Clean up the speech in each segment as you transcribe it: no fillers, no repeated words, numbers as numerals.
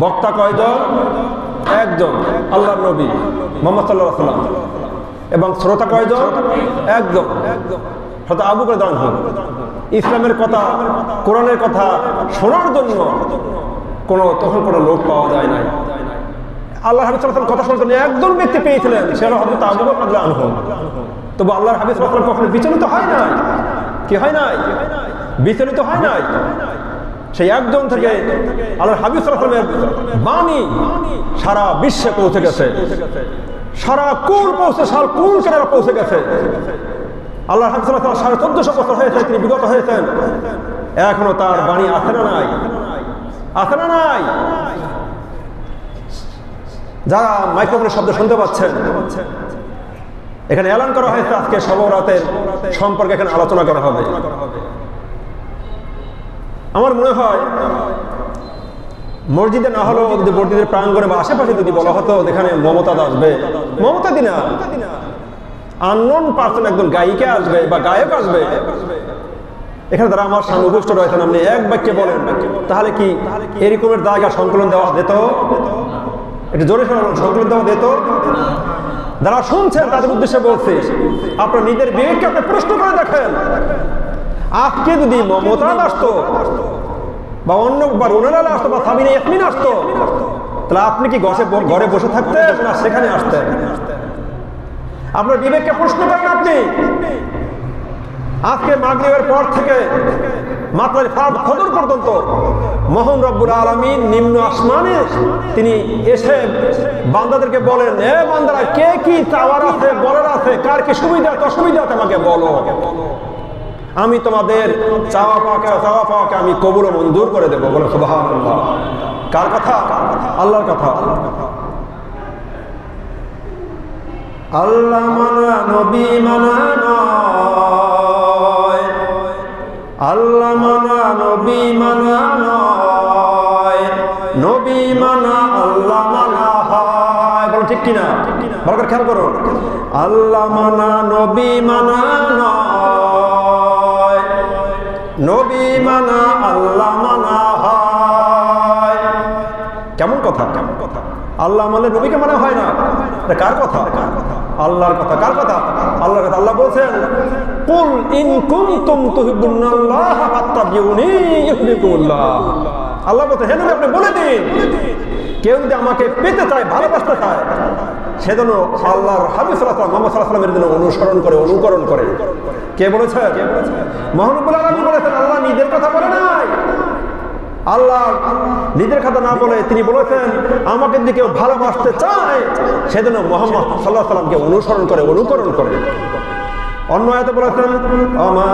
বক্তা কয়জন? একজন, আল্লাহর নবী মুহাম্মদ সাল্লাল্লাহু আলাইহি ওয়াসাল্লাম। এবং শ্রোতা কয়জন? একজন, হযরত আবু বকর রাদিয়াল্লাহু আনহু। ইসলামের কথা, কোরআনের কথা শোনার জন্য তখন কোনো লোক পাওয়া যায় নাই। আল্লাহর হাবিব সাল্লাল্লাহু আলাইহি ওয়াসাল্লাম কথা শোনার জন্য একজন ব্যক্তি পেয়েছিলেন, সে হলো হযরত আবু বকর রাদিয়াল্লাহু আনহু। তবে আল্লাহর হাবিব সাল্লাল্লাহু আলাইহি ওয়াসাল্লাম কখনো বিচলিত হয় নাই। কি হয় নাই? বিচলিত হয় নাই। সেই একজন থেকে আল্লাহর হাবিব সাল্লাল্লাহু আলাইহি ওয়াসাল্লামের বাণী সারা বিশ্বে পৌঁছে গেছে, সারা কুল পৌঁছে, সারা কুল কেনারা পৌঁছে গেছে। আল্লাহর হাবিব সাল্লাল্লাহু আলাইহি ওয়াসাল্লাম 1400 বছর হয়েছে তিনি বিগত হয়েছেন, এখনো তার বাণী আছে না নাই? আছে না নাই? যারা মাইক্রোফোনের শব্দ শুনতে পাচ্ছেন, এখানে এলান করা হয়েছে আজকে শবে বরাতের সম্পর্কে এখানে আলোচনা করা হবে। আমার মনে হয় মসজিদে না হলেও যদি মসজিদের প্রাঙ্গণে বা আশেপাশে যদি বলা হতো এখানে মমতাজ আসবে, মমতা দিনা আননোন পার্সন একজন গায়িকা আসবে বা গায়ক আসবে, এখানে যারা আমার সামনে উপস্থিত রয়েছেন, আপনি এক বাক্যে বলেন, তাহলে কি এরকমের জায়গা সংকলন দেওয়া যেত? একটু জোরে শোনালেন, সংকলন দেওয়া যেত? যারা শুনছেন তাদের উদ্দেশ্যে বলছে, আপনার নিজের বিবেককে আপনি প্রশ্ন করে দেখেন, আজকে যদি মমতাজ আসতো বা অন্য বা রোনাল আসতো বা সাবিনা ইয়াসমিন আসতো, তাহলে আপনি কি ঘরে বসে থাকতেন না সেখানে আসতেন? আপনার বিবেককে প্রশ্ন করেন আপনি। আজকে মাগরিবের পর থেকে মাত্রার ফজর পর্যন্ত মহান রব্বুল আলামিন নিম্ন আসমানে তিনি এসে বান্দাদেরকে বলেন, এ বান্দারা, কে কি চাওয়ার আছে, বলার আছে, কার কি সুবিধা অসুবিধা আছে আমাকে বলো, আমি তোমাদের চাওয়া পাওয়াকে আমি কবুল ও মঞ্জুর করে দেবো। বলো সুবহানাল্লাহ। কার কথা? আল্লাহর কথা। আল্লাহ মানা নবী মানা নয়, আল্লাহ মানা নবী মানা নয়, নবী মানা আল্লাহ মানা হয়। বলো ঠিক কিনা? ভালো করে খেয়াল করো। আল্লাহ মানা নবী মানা নয়, নবী মানা আল্লাহ মানা হয়। কেমন কথা? কেমন কথা? আল্লাহ মানে নবীকে মানা হয় না? কার কথা? আল্লাহর কথা। কার কথা? আল্লাহর কথা। আল্লাহ বলছেন, কুল ইন কুনতুম তুহিব্বুনাল্লাহ ফাত্তাবিউনি ইউহিব্বুকুমুল্লাহ। আল্লাহ বলছেন, হে নবী আপনি বলে দিন, কেউ যদি আমাকে পেতে চায়, ভালোবাসতে চায়, সেজন্য আল্লাহর হাবিব সাল্লাল্লাহু আলাইহি মুহাম্মদ সাল্লাল্লাহু আলাইহি ওয়াসাল্লামের অনুসরণ করে, অনুকরণ করে। কে বলেছে? মহান রব্বুল আলামিন বলেছেন। আল্লাহ নিজের কথা বলে নাই। আল্লাহ নিজের কথা না বলে তিনি বলেছেন, আমাকে যদি কেউ ভালোবাসতে চায় সেজন্য মুহাম্মদ সাল্লাল্লাহু আলাইহি ওয়াসাল্লামকে অনুসরণ করে, অনুকরণ করে। অন্য আয়াতে বলেছেন, আমা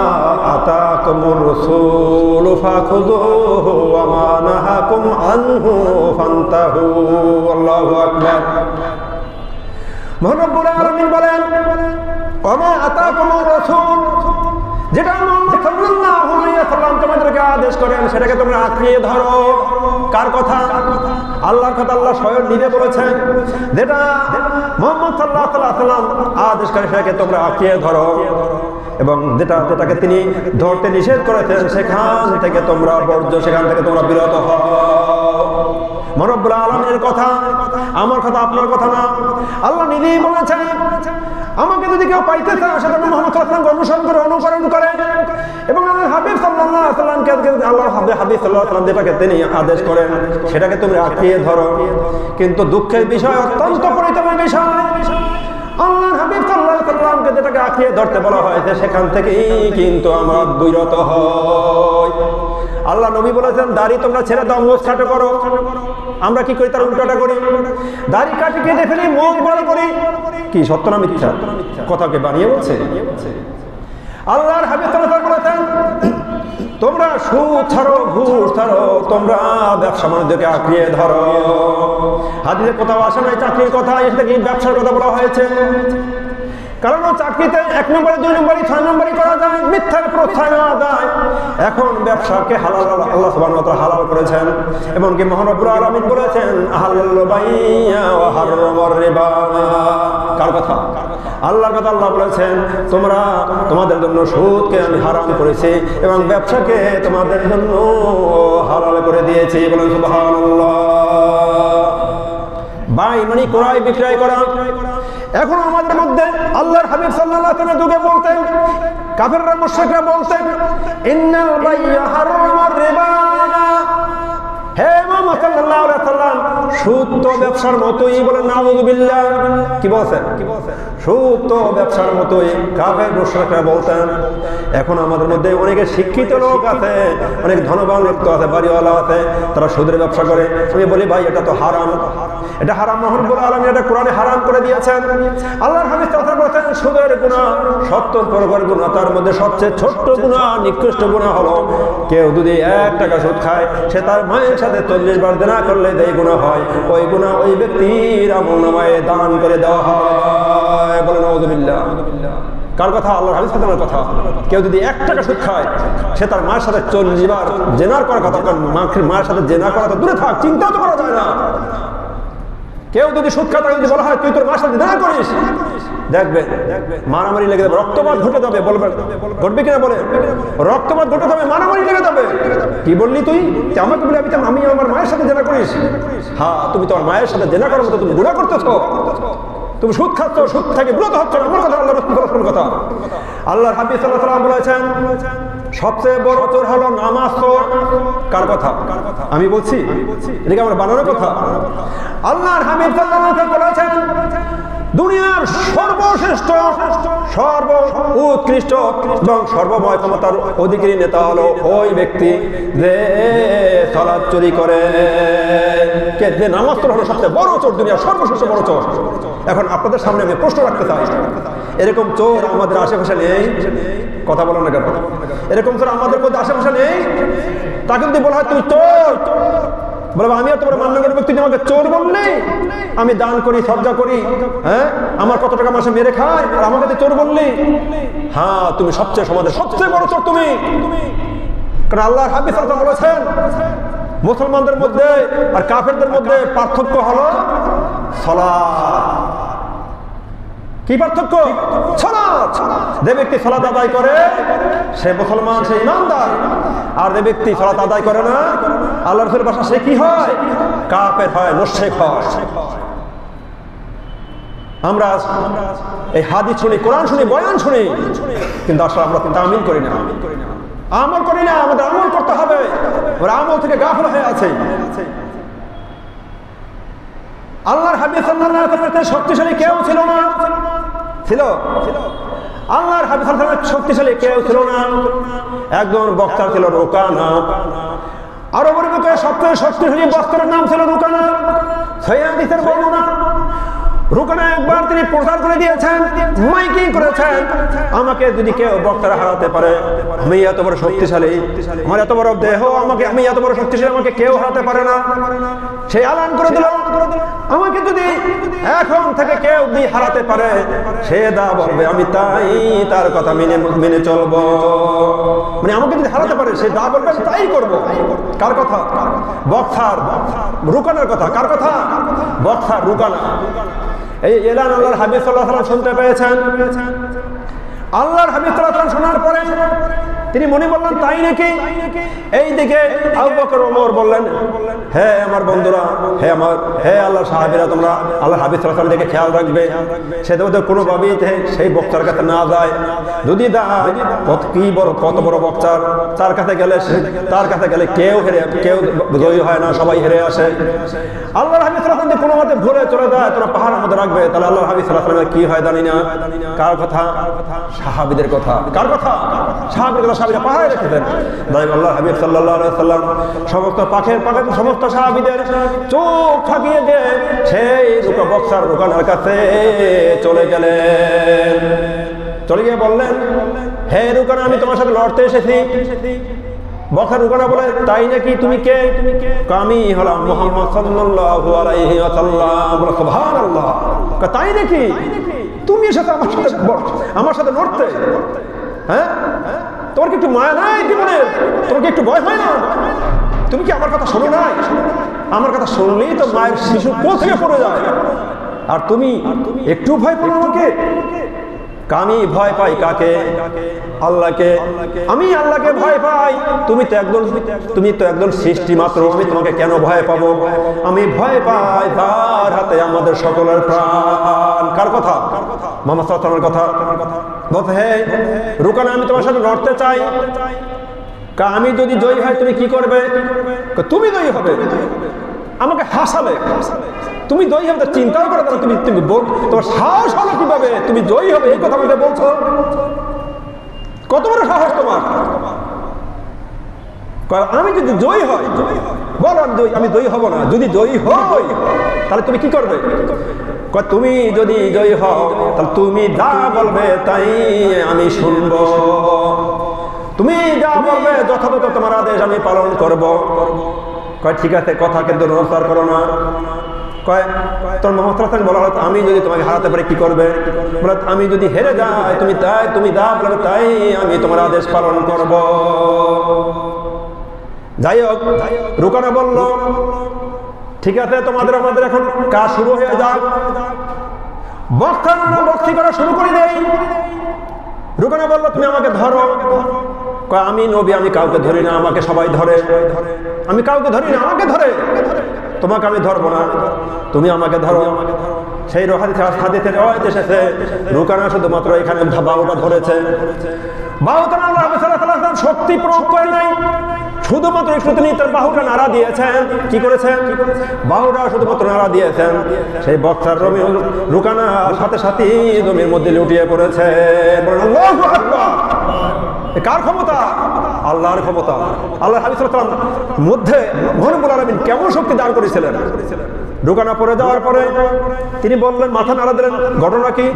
আতাকুমুর রাসূলু ফাখুযুহু ওয়া মা নাহাকুম আনহু ফান্তাহু। আল্লাহু আকবার। মহান রব্বুল আলামিন বলেন, আমা আতাকুমুর রাসূল, যেটা মুহাম্মদ সাল্লাল্লাহু আলাইহি ওয়াসাল্লাম তোমাদেরকে আদেশ করেন সেটাকে তোমরা আঁকড়িয়ে ধরো। কার কথা? আল্লাহর কথা। আল্লাহ স্বয়ং নিজে বলেছেন, যেটা মুহাম্মদ সাল্লাল্লাহু আলাইহি ওয়াসাল্লাম আদেশ করেন সেটাকে তোমরা আঁকড়িয়ে ধরো, এবং যেটাকে তিনি ধরতে নিষেধ করেছেন সেখান থেকে তোমরা বর্জ্য, সেখান থেকে তোমরা বিরত হও। মহান রব্বুল আলামিনের কথা আমার কথা, আপনার কথা না। আল্লাহ নিজেই বলেছেন, আমাকে যদি কেউ পাইতে চায় সেটা মুহাম্মদ সাল্লাল্লাহু আলাইহি ওয়াসাল্লামকে অনুসরণ করে, অনুকরণ করে, এবং আল্লাহর হাবিব সাল্লাল্লাহু আলাইহি ওয়াসাল্লামকে, আল্লাহর হাবিব সাল্লাল্লাহু আলাইহি ওয়াসাল্লাম যেটাকে তিনি আদেশ করেন সেটাকে তুমি আঁকড়িয়ে ধরো। কিন্তু দুঃখের বিষয়, অত্যন্ত পরিতাপের বিষয়, আল্লাহর হাবিব সাল্লাল্লাহু আলাইহি ওয়াসাল্লামকে যেটাকে আঁকড়িয়ে ধরতে বলা হয়েছে সেখান থেকেই কিন্তু আমরা বিরত হই। আল্লাহ নবী বলেছেন, দাড়ি তোমরা ছেড়ে দাও, মুখ ছোট করো। আমরা কি করি? তার উল্টাটা করি। দাড়ি কেটে ফেলি, মুখ বড় করি। কি সত্য না মিথ্যা? কথাকে বানিয়ে বলছে। আল্লাহর হাবিব সাল্লাল্লাহু আলাইহি ওয়াসাল্লাম বলেছেন, তোমরা সুদ ছাড়ো, ঘুষ ছাড়ো, তোমরা ব্যবসা বাণিজ্যকে আঁকড়িয়ে ধরো। হাদিসে কোথাও আসে নাই চাকরির কথা, এসে কি ব্যবসার কথা বলা হয়েছে? কারণ চাকরিতে 1 নম্বরে, 2 নম্বরে, 6 নম্বরে করা যায়, মিথ্যার প্রশ্রয় নেওয়া যায়। এখন ব্যবসাকে হালাল আল্লাহ সুবহানাহু ওয়া তাআলা হালাল করেছেন, এবং কি মহান রব্বুল আলামিন বলেছেন, আহাল্লাল বাইয়া ওয়া হারামার রিবা। কার কথা? আল্লাহর কথা। আল্লাহ বলেছেন, তোমাদের জন্য সুদকে আমি হারাম করেছি এবং ব্যবসাকে তোমাদের জন্য হালাল করে দিয়েছি। বলেন সুবহানাল্লাহ। বেঈমানি ক্রয় বিক্রয় করা। এখন আমাদের মধ্যে আল্লাহর হাবিব সাল্লাল্লাহু আলাইহি ওয়াসাল্লাম যুগে বলতেন, কাফেররা মুশরিকরা বলতেন, ইন্নাল বাই'a হারামার রিবা। হে মুহাম্মদ সাল্লাল্লাহু আলাইহি ওয়াসাল্লাম, সুদ তো ব্যবসার মতোই, বলেন নাউযুবিল্লাহ। কি বলছেন? সুদ তো ব্যবসার মতোই কাফের মুশরিকরা বলতেন। এখন আমাদের মধ্যে অনেকে শিক্ষিত লোক আছে, অনেক ধনবান লোক আছে, বাড়িওয়ালা আছে, তারা সুদের ব্যবসা করে। আমি বলি ভাই এটা তো হারাম, এটা হারাম। রব্বুল আলামিন এটা কোরআনে হারাম করে দিয়েছেন। আল্লাহর হাবিব সাল্লাল্লাহু আলাইহি ওয়াসাল্লাম বলেছেন, সুদের গুনাহ 70 প্রকার গুনাহ, তার মধ্যে সবচেয়ে ছোট্ট গুনাহ, নিকৃষ্ট গুনাহ হলো কেউ যদি 1 টাকা সুদ খায়, সে তার মায়ের সাথে 40 বার জিনা করলে যেই গুনাহ হয়, ওই গুনাহ ওই ব্যক্তির আমলনামায় দান করে দেওয়া হয়। বলেন নাউযুবিল্লাহ। কার কথা? আল্লাহর হাবিব সাল্লাল্লাহু আলাইহি ওয়াসাল্লামের কথা। কেউ যদি 1 টাকা সুদ খায়, সে তার মায়ের সাথে 40 বার জিনা করার কথা। কারণ মায়ের সাথে জিনা করা তো দূরে থাক, চিন্তাও তো করা যায় না। কেউ যদি সুদ খায়, যদি বলা হয় তুই তোর মায়ের সাথে জিনা করিস, দেখবে মারামারি লেগে যাবে, রক্তপাত ঘটে যাবে। বলবেন ঘটবে কিনা? বলে রক্তপাত ঘটে যাবে, মারামারি লেগে যাবে। কি বললি তুই? আমাকে বলে আমি আমার মায়ের সাথে জেনা করিস? হ্যাঁ, তুমি তোমার মায়ের সাথে জেনা করার মতো তুমি গুনাহ করতেছো, তুমি সুদ খাচ্ছ, সুদ থেকে বিরত হচ্ছ। আমার কথা, আল্লাহর রাসূলের কথা। আল্লাহর হাবিব সাল্লাল্লাহু আলাইহি ওয়াসাল্লাম বলেছেন, সবচেয়ে বড় চোর হলো নামাজ চোর। কার কথা? আমি বলছি? এদিকে আমার বানানোর কথা। আল্লাহর হাবিব সাল্লাল্লাহু আলাইহি ওয়াসাল্লাম বলেছেন, দুনিয়ার সর্বশ্রেষ্ঠ, সর্ব উৎকৃষ্ট এবং সর্বময় ক্ষমতার অধিকারী নেতা হলো ওই ব্যক্তি যে সালাত চুরি করে। কে? যে নামাজ চোর হলো সবচেয়ে বড় চোর, দুনিয়ার সর্বশ্রেষ্ঠ বড় চোর। এখন আপনাদের সামনে আমি প্রশ্ন রাখতে চাই, এরকম চোর আমাদের আশেপাশে নেই? কথা বলো না কেন? এরকম চোর আমাদের মধ্যে আশেপাশে নেই? তাকে যদি বলা হয় তুই চোর, বলবো আমি আর তোমার মান্যগর ব্যক্তি আমাকে চোর বললি? আমি দান করি, সজ্জা করি, হ্যাঁ, আমার কত টাকা মাসে মেরে খাই, আর আমাকে চোর বললি? হ্যাঁ, তুমি সবচেয়ে সমাজের সবচেয়ে বড় চোর তুমি। কারণ আল্লাহর হাবিব সাল্লাল্লাহু আলাইহি ওয়াসাল্লাম বলেছেন, মুসলমানদের মধ্যে আর কাফেরদের মধ্যে পার্থক্য হলো সালাত। কি পার্থক্য? সালাত। যে ব্যক্তি সালাত আদায় করে সে মুসলমান, সে ইমানদার। আর যে ব্যক্তি সালাত আদায় করে না, আল্লাহর রাসূলের ভাষা, সে কি হয়? কাফের হয়, মুশরিক হয়। আমরা এই হাদিস শুনি, কোরআন শুনি, বয়ান শুনি, কিন্তু আসলে আমরা তামিল করি না, আমল করি না। আমাদের আমল করতে হবে, আমরা আমল থেকে গাফিল হয়ে আছি। আল্লাহর হাবিব সাল্লাল্লাহু আলাইহি ওয়াসাল্লামের শক্তিশালী কেউ ছিল না? ছিল? আল্লাহর হাবিব সাল্লাল্লাহু আলাইহি ওয়াসাল্লামের শক্তিশালী কেউ ছিল না। একজন বক্তা ছিল রুকানা। আরবের বুকে সবচেয়ে শক্তিশালী বক্তার নাম ছিল রুকানা। সহিহ হাদিসের বর্ণনা, রুকানা একবার তিনি প্রচার করে দিয়েছেন, মাইকিং করেছেন, আমাকে যদি কেউ বক্তারা হারাতে পারে, আমি এত বড় শক্তিশালী, আমার এত বড় দেহ, আমি এত বড় শক্তিশালী, আমাকে কেউ হারাতে পারে না। সেই আলান করে দিল, আমাকে যদি এখন থেকে কেউ হারাতে পারে, সে দা বলবে আমি তাই তার কথা মেনে চলবো। মানে আমাকে যদি হারাতে পারে, সে দা বলবে আমি তাই করবো। কার কথা? বক্তার, রুকানার কথা। কার কথা? বক্তার, রুকানা। এই এলান আল্লাহর হাবিব সাল্লাল্লাহু আলাইহি ওয়াসাল্লাম শুনতে পেয়েছেন। আল্লাহর হাবিব সাল্লাল্লাহু আলাইহি ওয়াসাল্লাম শোনার পরে তিনি মনে বললেন তাই নাকি? এইদিকে আবু বকর ওমর বললেন, হে আমার বন্ধুরা, হে আল্লাহর সাহাবীরা, তোমরা আল্লাহর হাবিব সাল্লাল্লাহু আলাইহি ওয়াসাল্লাম দেখে খেয়াল রাখবে, সে তো কোনোভাবেই সেই বক্তার কাছে না যায়। যদি কত বড় বক্তার, তার কাছে গেলে কেউ জয়ী হয় না, সবাই হেরে আসে। আল্লাহর হাবিব সাল্লাল্লাহু আলাইহি ওয়াসাল্লাম কোনো মতে ভুলে চলে যায়, তোমরা পাহাড়ের মধ্যে রাখবে, তাহলে আল্লাহর হাবিব সাল্লাল্লাহু আলাইহি ওয়াসাল্লাম কি হয় জানি না। কার কথা? সাহাবীদের কথা। কার কথা? সাহাবীদের কথা। সাহাবীরা পাহাড়ে রেখেছেন। আল্লাহর হাবিব সাল্লাল্লাহু আলাইহি ওয়াসাল্লাম সমস্ত পাখের সমস্ত সাহাবীদের চোখ ফাঁকিয়ে দিয়ে সেই বক্সার রুকানার কাছে চলে গেলেন। চলে গিয়ে বললেন, হে রুকানা, আমি তোমার সাথে লড়তে এসেছি। বক্সার রুকানা বলে, তাই নাকি? তুমি কে? আমি হলাম মুহাম্মদ সাল্লাল্লাহু আলাইহি ওয়াসাল্লাম। সুবহানাল্লাহ। তাই নাকি? তুমি এসেছো আমার সাথে লড়তে? হ্যাঁ, তোমার কি একটু মায়া নাই জীবনে? তোমার কি একটু ভয় হয় না? তুমি কি আমার কথা শোনো নাই? আমার কথা শুনলেই তো মায়ের শিশু কোল থেকে পড়ে যায়, আর তুমি একটু ভয় পাও আমাকে? আমি ভয় পাই কাকে? আল্লাহকে। আমি আল্লাহকে ভয় পাই। তুমি তো একজন সৃষ্টি মাত্র, আমি তোমাকে কেন ভয় পাবো? আমি ভয় পাই তার হাতে আমাদের সকলের প্রাণ। কার কথা? মুহাম্মদ সাল্লাল্লাহু আলাইহি ওয়াসাল্লামের কথা। বলতে হে রুকানা, আমি তোমার সাথে লড়তে চাই। আমি যদি জয়ী হয় তুমি কি করবে? তুমি জয়ী হবে। আমাকে হাসালে। তুমি জয়ী হবে চিন্তাও করে না। তুমি তোমার সাহস হলো কিভাবে তুমি জয়ী হবে এই কথা আমাকে বলছো? কত বড় সাহস তোমার? আমি যদি জয়ী হই, বলো আমি জয়ী হব না। যদি জয়ী হই তাহলে তুমি কি করবে? তুমি যদি জয়ী হও তাহলে তুমি যা বলবে তাই আমি শুনবো। তুমি যা বলবে যথাযথ তোমার আদেশ আমি পালন করব। ঠিক আছে, কথা কিন্তু নড়চড় করো না। তোর মোহাম্মদ বলা হতো আমি যদি তোমাকে হারাতে পারি কি করবে? বলে আমি যদি হেরে যাই তুমি যা বলবে তাই আমি তোমার আদেশ পালন করব। যাই হোক, রুকানা বলল ঠিক আছে, আমাদের এখন কাজ শুরু হয়ে যাক। বক্তি করা শুরু করে দেই। রুকানা বলল তুমি আমাকে ধরো। আমি নবী, আমি কাউকে ধরি না, আমাকে সবাই ধরে। আমি কাউকে ধরি না, আমাকে ধরে। তোমাকে আমি ধরবো না, তুমি আমাকে ধরো। সেই হাদিসের রওয়ায়াত এসেছে রুকানা শুধুমাত্র এখানে বাহুটা ধরেছে। বাহুটা আল্লাহ রাসূল সাল্লাল্লাহু আলাইহি ওয়াসাল্লাম শক্তি প্রয়োগ করে নাই, শুধুমাত্র একটু তিনি তার বাহুটা নাড়া দিয়েছেন। কি করেছেন? বাহুটা শুধুমাত্র নাড়া দিয়েছেন। সেই বক্সার রুকানার সাথে সাথে জমির মধ্যে লুটিয়ে পড়েছে। আল্লাহু আকবার! কার ক্ষমতা? আল্লাহর ক্ষমতা। আল্লাহ হাবিব সাল্লাল্লাহু আলাইহি ওয়াসাল্লাম মধ্যে রব্বুল আলামিন কেমন শক্তি দান করেছিলেন। রুকানা পড়ে যাওয়ার পরে তিনি বললেন, মাথা নাড়া দিলেন। ঘটনা কি?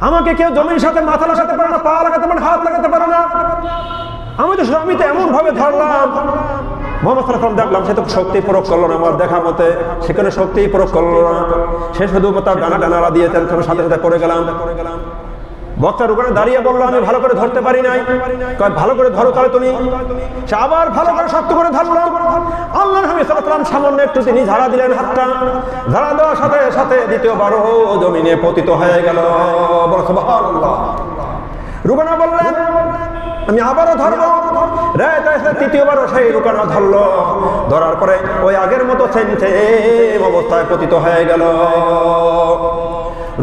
আমাকে কেউ জমির সাথে মাথা লাগাতে পারে না, পা লাগাতে পারে না, হাত লাগাতে পারে না। আমি তো এমন ভাবে ধরলাম, মুহাম্মদ সাল্লাল্লাহু আলাইহি ওয়াসাল্লাম দেখলাম সে তো শক্তি প্রয়োগ করলো না। আমার দেখা মতে সেখানে শক্তি প্রয়োগ করলো না, সে শুধু তার ডানা নাড়া দিয়েছেন। সাথে সাথে পড়ে গেলাম। বক্তা রুকানা দাঁড়িয়ে বললো আমি ভালো করে ধরতে পারি নাই। ভালো করে ধরো তাহলে তুমি। সে আবার ভালো করে শক্ত করে ধরলো। আল্লাহর হাবিব সাল্লাল্লাহু আলাইহি ওয়াসাল্লাম সামান্য একটু তিনি ঝাড়া দিলেন হাতটা। ঝাড়া দেওয়ার সাথে সাথে দ্বিতীয়বারও জমিনে পতিত হয়ে গেল। বলো সুবহানাল্লাহ। রুকানা বললেন আমি আবারও ধরবো। তৃতীয়বারও সেই রুকানা ধরলো। ধরার পরে ওই আগের মতো সেম অবস্থায় পতিত হয়ে গেল।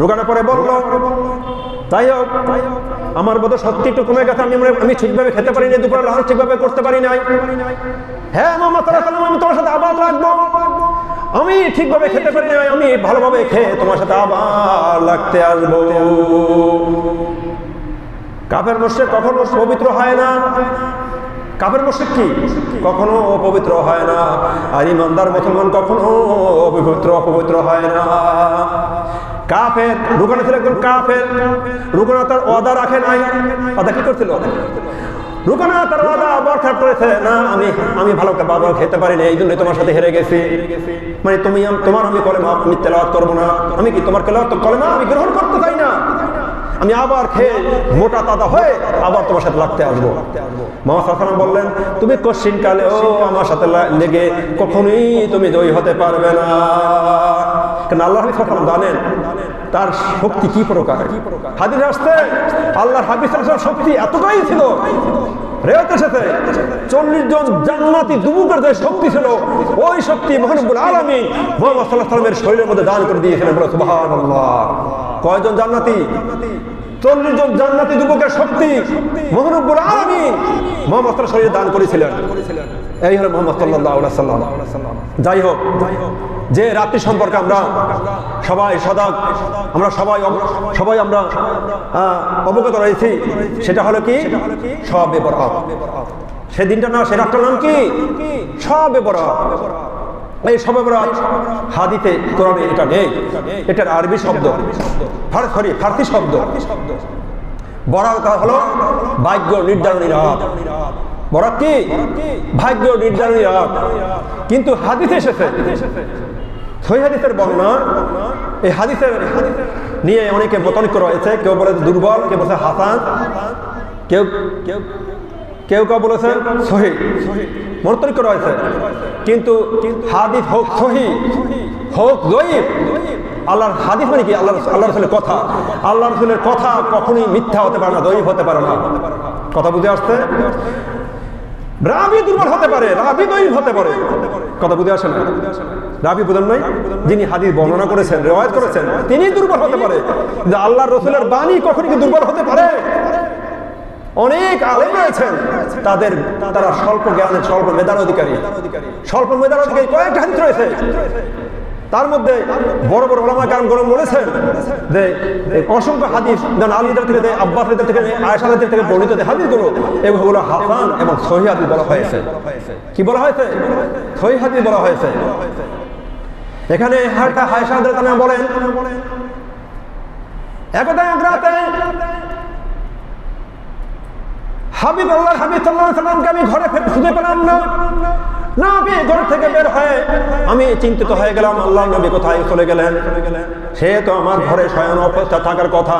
রুকানা পরে বললো তাই হোক, আমার বোধ শক্তি একটু কমে গেছে। আমি ঠিকভাবে খেতে পারি নাই, দুপুরে লাঞ্চ ঠিকভাবে করতে পারি নাই। হ্যাঁ মুহাম্মদ সাল্লাল্লাহু আলাইহি ওয়াসাল্লাম, আমি তোমার সাথে আবার লাগবো। আমি ঠিকভাবে খেতে পারি নাই, আমি ভালোভাবে খেয়ে তোমার সাথে আবার লাগতে আসবো। কাফের মুশরিক কখনো পবিত্র হয় না। কাফের মুশরিক কি কখনো পবিত্র হয় না। আর ইমানদার মুসলমান কখনো অপবিত্র হয় না। কাফের রুকানা ছিল একজন কাফের। রুকানা তার ওয়াদা রাখে নাই। ওয়াদা কি করছিল? রুকানা তার ওয়াদা বরখাস্ত করেছে। না আমি ভালো বাবা খেতে পারি না, এই জন্য তোমার সাথে হেরে গেছি। মানে তোমার আমি কলেমা আমি তেলাওয়াত করবো না। আমি কি তোমার কলেমা আমি গ্রহণ করতে চাই না। আমি আবার খেয়ে মোটা তাজা হয়ে আবার তোমার সাথে লাগতে আসবো। মুহাম্মদ সাল্লাল্লাহু আলাইহি ওয়াসাল্লাম বললেন তুমি কঠিন কালেও আমার সাথে লেগে কখনোই তুমি জয়ী হতে পারবে না। কারণ আল্লাহ সাল্লাল্লাহু আলাইহি ওয়াসাল্লাম জানেন তার শক্তি কি প্রকার। হাদিসে আসছে আল্লাহর হাবিব সাল্লাল্লাহু আলাইহি ওয়াসাল্লাম শক্তি এতটাই ছিল, রেওয়ায়াতে এসেছে 40 জন জান্নাতি যুবকের যে শক্তি ছিল ওই শক্তি রব্বুল আলামিন মুহাম্মদ সাল্লাল্লাহু আলাইহি ওয়াসাল্লামের শরীরের মধ্যে দান করে দিয়েছিলেন। বলো সুবহানাল্লাহ। কয়জন জান্নাতি? 40 জন জান্নাতি যুবকের শক্তি রব্বুল আলামিন মুহাম্মদ সাল্লাল্লাহু আলাইহি ওয়াসাল্লামের শরীরে দান করেছিলেন। এই হলো মুহাম্মদ সাল্লাল্লাহু আলাইহি ওয়াসাল্লাম। যাই হোক, যে রাত্রি সম্পর্কে আমরা সবাই সজাগ, আমরা সবাই আমরা অবগত রয়েছি, সেটা হলো কি শবে বরাত। সেদিনটা না, সে রাতটার নাম কি শবে বরাত। এই শবে বরাত হাদিসে কোরআনে এটা নেই, এটার আরবি শব্দ, ফার্সি শব্দ। বরাত হলো ভাগ্য নির্ধারণী রাত। বরাত কি? ভাগ্য নির্ধারণী রাত। কিন্তু হাদিসে এসেছে, সহিহ হাদিসের বর্ণনা, এই হাদিসের নিয়ে অনেকে মতানৈক্য রয়েছে। কেউ বলে দুর্বল, কেউ বলেছে হাসান, কেউ বলেছে সহিহ। মতানৈক্য রয়েছে। কিন্তু হাদিস হোক সহিহ হোক জয়ীফ, আল্লাহর হাদিস মানে কি? আল্লাহ রাসূলের কথা। আল্লাহ রাসূলের কথা কখনোই মিথ্যা হতে পারে না, দৈব হতে পারে না। কথা বুঝে আসছে? রাবি দুর্বল হতে পারে, রাবি দৈব হতে পারে। কথা বুঝে আসে না? রাবি বুঝেন নাই? যিনি হাদিস বর্ণনা করেছেন, রিওয়ায়াত করেছেন, তিনি দুর্বল হতে পারে। যে আল্লাহর রাসূলের বাণী কখনই কি দুর্বল হতে পারে? অনেক আলেম রয়েছেন, তারা স্বল্প জ্ঞানের, স্বল্প মেধার অধিকারী, স্বল্প মেধার অধিকারী কয়েকটা হাদিস রয়েছে। তার মধ্যে বড় বড় ওলামা কেরাম বলেছেন যে অসংখ্য হাদিস, যেমন আলীদের থেকে, আব্বাসের থেকে, আয়েশার থেকে বর্ণিত যে হাদিসগুলো, এগুলো হাসান এবং সহিহ হাদিস বলা হয়েছে। কি বলা হয়েছে? সহিহ হাদিস বলা হয়েছে। এখানে আয়েশা রাদিয়াল্লাহু আনহা বলেন, একদা এক রাতে হাবিব সাল্লাল্লাহু আলাইহি ওয়াসাল্লামকে আমি ঘরে খুঁজে পেলাম না। নবী ঘর থেকে বের হয়ে আমি চিন্তিত হয়ে গেলাম, আল্লাহর নবী কোথায় চলে গেলেন? সে তো আমার ঘরে শয়ন অবস্থায় থাকার কথা।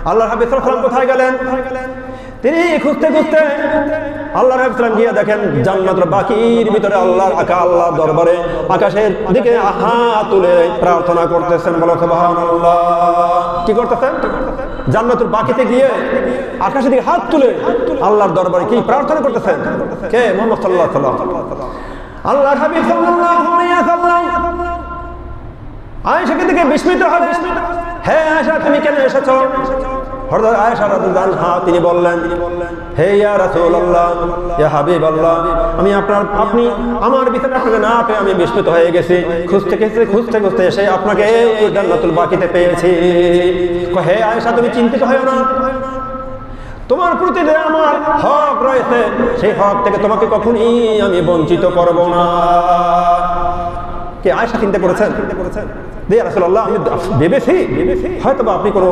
আল্লাহর হাবিব সাল্লাল্লাহু আলাইহি ওয়াসাল্লাম কোথায় গেলেন? তিনি খুঁজতে খুঁজতে আল্লাহর হাবিব সাল্লাল্লাহু আলাইহি ওয়াসাল্লাম গিয়ে দেখেন জান্নাতুল বাকির ভিতরে আল্লাহর দরবারে আকাশের দিকে হাত তুলে প্রার্থনা করতেছেন। বলো সুবহানাল্লাহ। কি করতেছেন? জান্নাতুল বাকিতে গিয়ে আকাশের দিকে হাত তুলে আল্লাহর দরবারে কি প্রার্থনা করতেছেন? কে? মুহাম্মদ সাল্লাল্লাহু আলাইহি ওয়াসাল্লাম। আল্লাহর হাবিব সাল্লাল্লাহু আলাইহি ওয়াসাল্লাম আয়েশাকে দেখে বিস্মিত হলেন। হে আয়েশা, তুমি কেন এসেছো? হযরত আয়েশা রাদিয়াল্লাহু আনহা তিনি বললেন, হে ইয়া রাসূলুল্লাহ, ইয়া হাবিবাল্লাহ, আপনি আমার বিছানা আপনাকে না পেয়ে আমি বিস্মিত হয়ে গেছি। খুঁজতে এসে আপনাকে এই জান্নাতুল বাকিতে পেয়েছি। হে আয়েশা, তুমি চিন্তিত হয়ো না, তোমার প্রতি যে আমার হক রয়েছে, সেই হক থেকে তোমাকে কখনই আমি বঞ্চিত করব না। কে? আয়েশা চিন্তা করেছেন যে ইয়া রাসূলুল্লাহ, আমি ভেবেছি হয়তো বা আপনি কোনো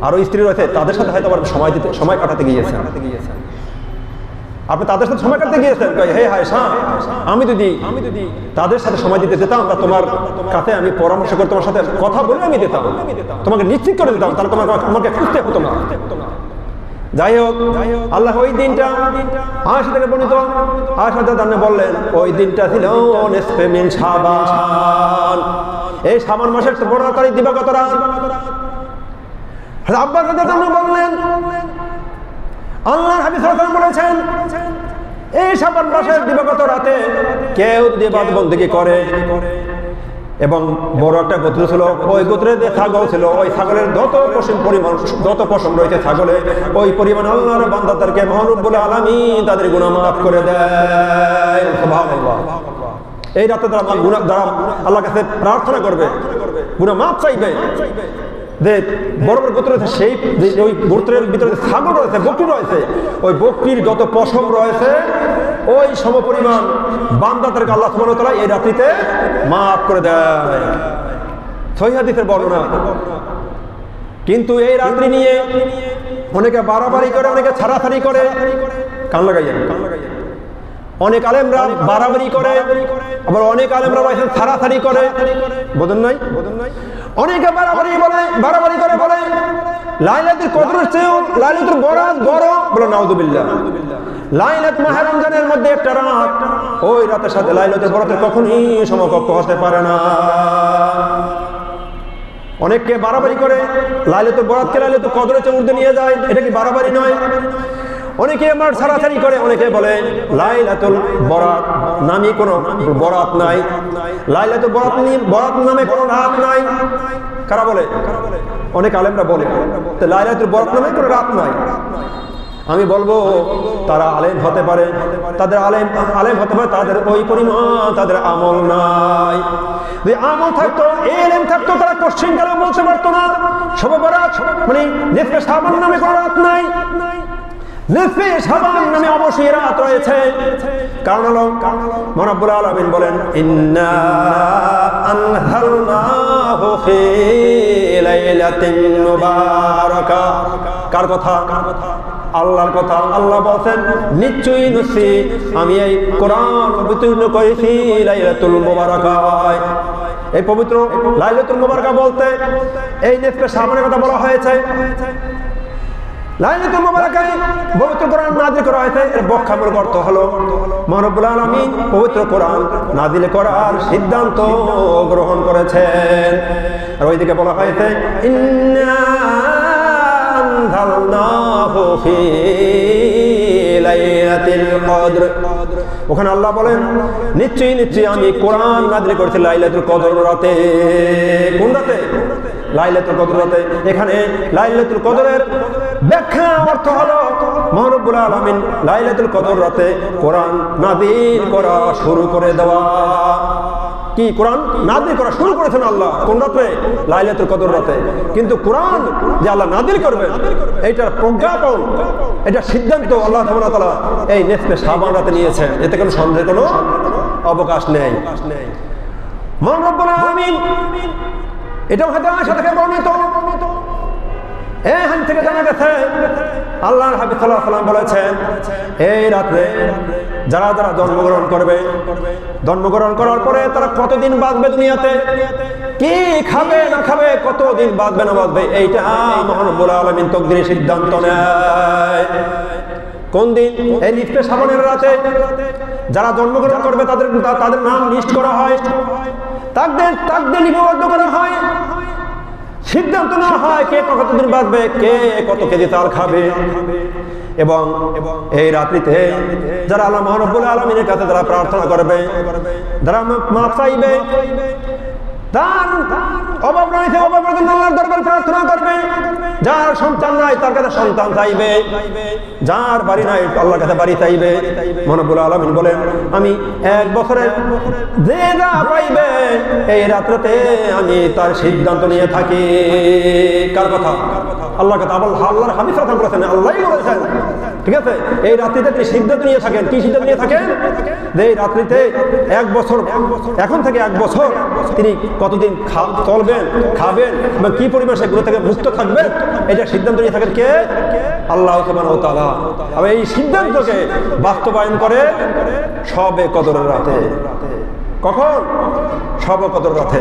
আরো স্ত্রী রয়েছে, তাদের সাথে হয়তো আবার সময় কাটাতে গিয়েছেন, আপনি তাদের সাথে সময় কাটাতে গিয়েছেন। হে আয়েশা, আমি যদি তাদের সাথে সময় দিতে যেতাম বা তোমার কাছে আমি পরামর্শ করে তোমার সাথে কথা বলে আমি দিতাম, তোমাকে নিশ্চিত করে দিতাম, তাহলে তোমাকে খুঁজতে হতো না। যাই হোক, আল্লাহ ওই দিনটা আয়েশা থেকে বর্ণিত, আয়েশা রাদিয়াল্লাহু আনহা বললেন, ওই দিনটা ছিল নিসফে মিন শাবান। এই শাবান মাসের 15 তারিখ দিবাগত রাত। আব্বাস রাদিয়াল্লাহু আনহু বললেন, আল্লাহর হাবিব সাল্লাল্লাহু আলাইহি ওয়াসাল্লাম বলেছেন, এই শাবান মাসের দিবাগত রাতে কেউ যদি ইবাদত বন্দেগী করে, এবং বড় একটা গোত্র ছিল, ওই গোত্রের যে ছাগল ছিল, ওই ছাগলের যত পশম রয়েছে ছাগলে, ওই পরিমাণ আল্লাহর বান্দাদেরকে মহান রব্বুল আলামিন তাদের গুনাহ মাফ করে দেয়। সুবহানাল্লাহ। এই রাতে দ্বারা আল্লাহর কাছে প্রার্থনা করবে, গুনাহ মাফ চাইবে। যে বড় বড় গোত্র রয়েছে, সেই ওই গোত্রের ভিতরে ছাগল রয়েছে, বকরি রয়েছে, ওই বকরির যত পশম রয়েছে ওই সমপরিমাণ বান্দাদেরকে আল্লাহ সুবহানাহু ওয়া তাআলা এই রাত্রিতে মাফ করে দেয়। সহিহ হাদিসের বর্ণনা। কিন্তু এই রাত্রি নিয়ে অনেকে বাড়াবাড়ি করে, অনেকে ছাড়াছাড়ি করে। কান লাগাইয়া অনেক আলেমরা বাড়াবাড়ি করে, আবার অনেক আলেমরা ছাড়াছাড়ি করে। বোঝেন নাই? অনেকে বাড়াবাড়ি করে বলে লাইলাতুল কদরের চেয়েও লাইলাতুল বরাত বড়। বলে নাউযুবিল্লাহ। লাইলাত মাহে রমজানের মধ্যে একটা রাত, ওই রাতের সাথে লাইলাতুল বরাতের কখনোই সমকক্ষ হতে পারে না। অনেককে বাড়াবাড়ি করে লাইলাতুল বরাতকে লাইলাতুল কদরের চেয়ে ঊর্ধ্বে নিয়ে যায়। এটা কি বাড়াবাড়ি নয়? অনেকে আমার ছাড়াছাড়ি করে, অনেকে বলে লাইলাতুল বরাত নামে কোনো বরাত নাই, লাইলাতুল বরাত নামে কোনো রাত নাই। কারা বলে? অনেক আলেমরা বলে লাইলাতুল বরাত নামে কোনো রাত নাই। আমি বলবো তারা আলেম হতে পারে, তাদের আলেম হতে পারে, তাদের ওই পরিমাণ তাদের আমল নাই। যে আমল থাকতো, ইলম থাকতো, তারা কোশ্চেন কালে বলতে পারতো না শবে বরাত মানে নিসফে শাবান নামে কোনো রাত নাই। নিসফে শাবান নামে অবশ্যই রাত রয়েছে। কারণ হলো মহান রব্বুল আলামিন বলেন, ইন্না আনহালনাহু ফি লাইলাতিন মুবারাকা। কার কথা? আল্লাহর কথা। আল্লাহ বলেন, নিশ্চয়ই আমি এই কোরআন অবতীর্ণ করেছি লাইলাতুল মুবারাকায়। এই পবিত্র লাইলাতুল মুবারাকা বলতে এই নিসফে শাবানের কথা বলা হয়েছে। লাইলাতুল মুবারাকায় পবিত্র কোরআন নাযিল করা হয়েছে। এর ব্যাখ্যামূলক অর্থ হলো মহান রব্বুল আলামিন পবিত্র কোরআন নাযিল করার সিদ্ধান্ত গ্রহণ করেছেন। আর ওইদিকে বলা হয়েছে ইন্না আনজালনাহু ফি লাইলাতুল কদর। ওখানে আল্লাহ বলেন নিশ্চয়ই নিশ্চয়ই আমি কোরআন নাযিল করেছি লাইলাতুল কদর রাতে। কোন রাতে? লাইলাতুল কদর রাতে। এখানে লাইলাতুল কদরের ব্যাখ্যা অর্থ হলো মহান রব্বুল আলামিন লাইলাতুল কদর রাতে কোরআন নাযিল করা শুরু করে দেওয়া। কি কোরআন নাযিল করা শুরু করেছেন আল্লাহ কোন রাতে? লাইলাতুল কদর রাতে। কিন্তু কোরআন যে আল্লাহ নাযিল করবেন এইটার প্রজ্ঞাপন, এটা সিদ্ধান্ত আল্লাহ তাআলা তাআলা এই নিসফে শাবান রাতে নিয়েছেন। এতে কোনো সন্দেহের কোনো অবকাশ নেই। মহান রব্বুল আলামিন এটাও হাদিস আয়েশা থেকে বর্ণিত। এই হাদিস থেকে জানা গেছে আল্লাহর হাবিব সাল্লাল্লাহু আলাইহি ওয়াসাল্লাম বলেছেন এই রাতে যারা যারা জন্মগ্রহণ করবে, জন্মগ্রহণ করার পরে তারা কতদিন বাঁচবে দুনিয়াতে, কি খাবে না খাবে, কতদিন বাঁচবে না বাঁচবে, এইটা মহান রব্বুল আলামিন তাকদীরের সিদ্ধান্ত নেয়। কোন দিন? এই নিসফে শাবানের রাতে যারা জন্মগ্রহণ করবে তাদের নাম লিস্ট করা হয়, তাকদীর লিপিবদ্ধ করা হয়, সিদ্ধান্ত নেওয়া হয় কে কতদিন বাঁচবে, কে কত কেজি চাল খাবে। এবং এই রাত্রিতে যারা আল্লাহ মহান রব্বুল আলামিনের কাছে যারা প্রার্থনা করবে, যারা মাফ চাইবে, তার অভাব রয়েছে অভাবের জন্য আল্লাহর দরবারে প্রার্থনা করবে, যার সন্তান নাই তার কাছে সন্তান চাইবে, যার বাড়ি নাই আল্লাহর কাছে বাড়ি চাইবে। মহান রব্বুল আলামিন বলেন আমি এক বছরে যে যা পাইবে এই রাত্রিতে আমি তার সিদ্ধান্ত নিয়ে থাকি। কার কথা? আল্লাহর কথা। আল্লাহর হাবিব সাল্লাল্লাহু আলাইহি ওয়াসাল্লাম বলেছেন, আল্লাহই বলেছেন। ঠিক আছে, এই রাত্রিতে তিনি সিদ্ধান্ত নিয়ে থাকেন। কি সিদ্ধান্ত নিয়ে থাকেন? যে এই রাত্রিতে এক বছর, এখন থেকে এক বছর তিনি কতদিন চলবেন, খাবেন এবং কি পরিমাণ সেগুলো থেকে মুক্ত থাকবেন, এটা সিদ্ধান্ত নিয়ে থাকেন কে? আল্লাহ সুবহানাহু ওয়া তাআলা। আর এই সিদ্ধান্তকে বাস্তবায়ন করে শবে কদরের রাতে। কখন? শবে কদরের রাতে।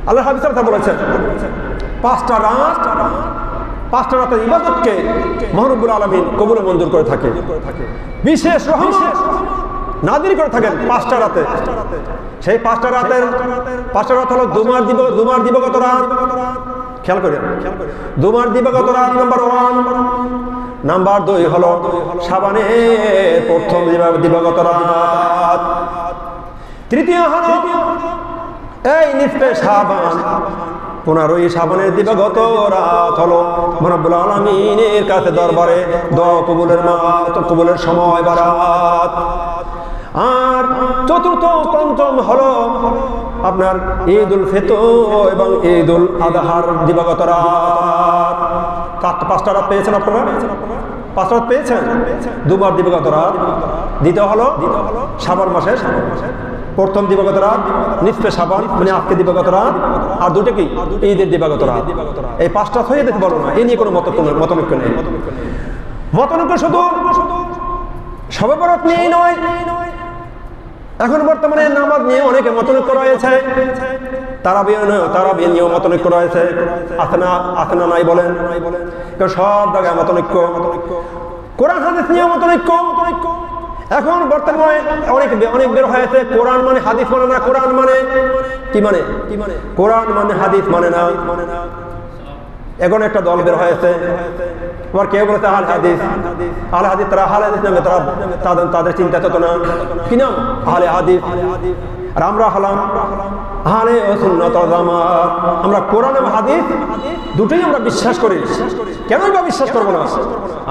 আল্লাহ হাবিব সাল্লাল্লাহু আলাইহি ওয়াসাল্লাম বলেছেন পাঁচটা রাতের ইবাদতকে মহান রব্বুল আলামিন কবুল মঞ্জুর করে থাকে, বিশেষ রহমত নাযিল করে থাকেন পাঁচটা রাতে। সেই পাঁচটা রাত হলো দুমার দিবাগত রাত। খেয়াল করেন, দুমার দিবাগত রাত নাম্বার 1। নাম্বার 2 হলো শাবানের প্রথম দিবাগত রাত। তৃতীয় হলো এই নিসফে শাবান, 15ই শাবানের দিবাগত রাত হলো মহান রব্বুল আলামিনের কাছে দরবারে দোয়া কবুলের সময় বা রাত। আর চতুর্থ পঞ্চম হলো আপনার ঈদুল ফিতর এবং ঈদুল আযহার দিবাগত রাত। পাঁচটা রাত পেয়েছেন আপনারা? 5 রাত পেয়েছেন। দুবার দিবাগত রাত। দ্বিতীয় হলো শাবান মাসের প্রথম দিবাগত রাত, নিসফে শাবান মানে আজকে দিবাগত রাত, আর দুটো কি ঈদের দিবাগত রাত। এই 5টা হয়ে যেতে বলো না, এই নিয়ে কোনো মতনৈক্য নেই। মতনৈক্য শুধু শবে বরাত নিয়েই নয়, এখন বর্তমানে নামাজ নিয়ে অনেকে মতনৈক্য রয়েছে, তারাবিহ নিয়েও মতনৈক্য রয়েছে। আছে না নাই বলেন? সব জায়গায় মতনৈক্য। কোরআন হাদিস নিয়েও মতনৈক্য। এখন বর্তমানে অনেক বের হয়েছে কোরআন মানে হাদিস মানে না, কোরআন মানে কি মানে? কোরআন মানে হাদিস মানে না। এখন একটা দল বের হয়েছে, আবার কেউ বলেছে আল হাদিস। তারা আহলে হাদিস নামে তাদের চিন্তা চেতনা কি নাম? আহলে হাদিস। আর আমরা হলাম আহলে সুন্নাত ওয়াল জামাত। আমরা কোরআন এবং হাদিস দুটোই আমরা বিশ্বাস করি। কেন আমরা বিশ্বাস করবো না?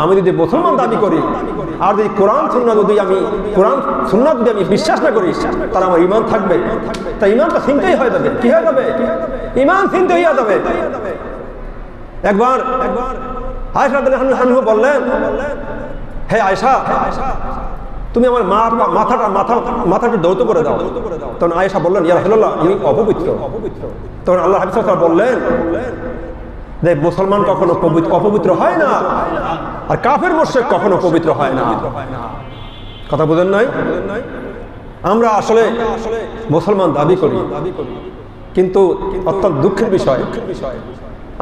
আমি যদি মুসলমান দাবি করি আর যদি কোরআন সুন্নাত যদি আমি বিশ্বাস না করি, তাহলে আমার ঈমান থাকবে? তা ঈমানটা ছিনতাই হয়ে যাবে। কি হয়ে যাবে? ঈমান ছিনতাই হয়ে যাবে। একবার আয়েশা রাদিয়াল্লাহু আনহা বললেন, হে আয়েশা, তুমি আমার মাথাটা দৌত করে দাও। তখন আয়েশা বললেন, ইয়া রাসূলুল্লাহ, আমি অপবিত্র। তখন আল্লাহ হাবিব সাল্লাল্লাহু আলাইহি ওয়াসাল্লাম বললেন যে মুসলমান কখনো অপবিত্র হয় না, আর কাফের মুশরিক কখনো পবিত্র হয় না। কথা বুঝেন নাই? আমরা আসলে মুসলমান দাবি করি, কিন্তু অত্যন্ত দুঃখের বিষয়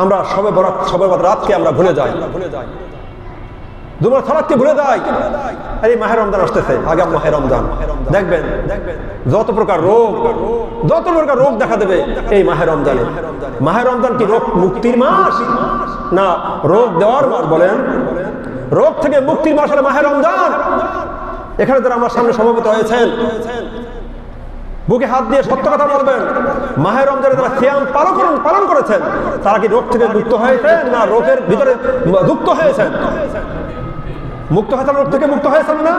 আমরা শবে বরাত রাতকে আমরা ভুলে যাই, দুবার সালাতকে ভুলে যাই। এই মাহে রমজান আসতেছে, আগাম মাহে রমজান, দেখবেন যত প্রকার রোগ দেখা দেবে এই মাহে রমজানে। মাহে রমজান কি রোগ মুক্তির মাস না রোগ দেওয়ার মাস? বলেন, রোগ থেকে মুক্তির মাস হলো মাহে রমজান। এখানে যারা আমার সামনে সমবেত হয়েছেন, বুকে হাত দিয়ে সত্য কথা বলবেন, মাহে রমজানে যারা সিয়াম পালন করেছেন তারা কি রোগ থেকে মুক্ত হয়েছেন না রোগের ভিতরে যুক্ত হয়েছেন? মুক্ত হয়েছেন, রোগ থেকে মুক্ত হয়েছেন না?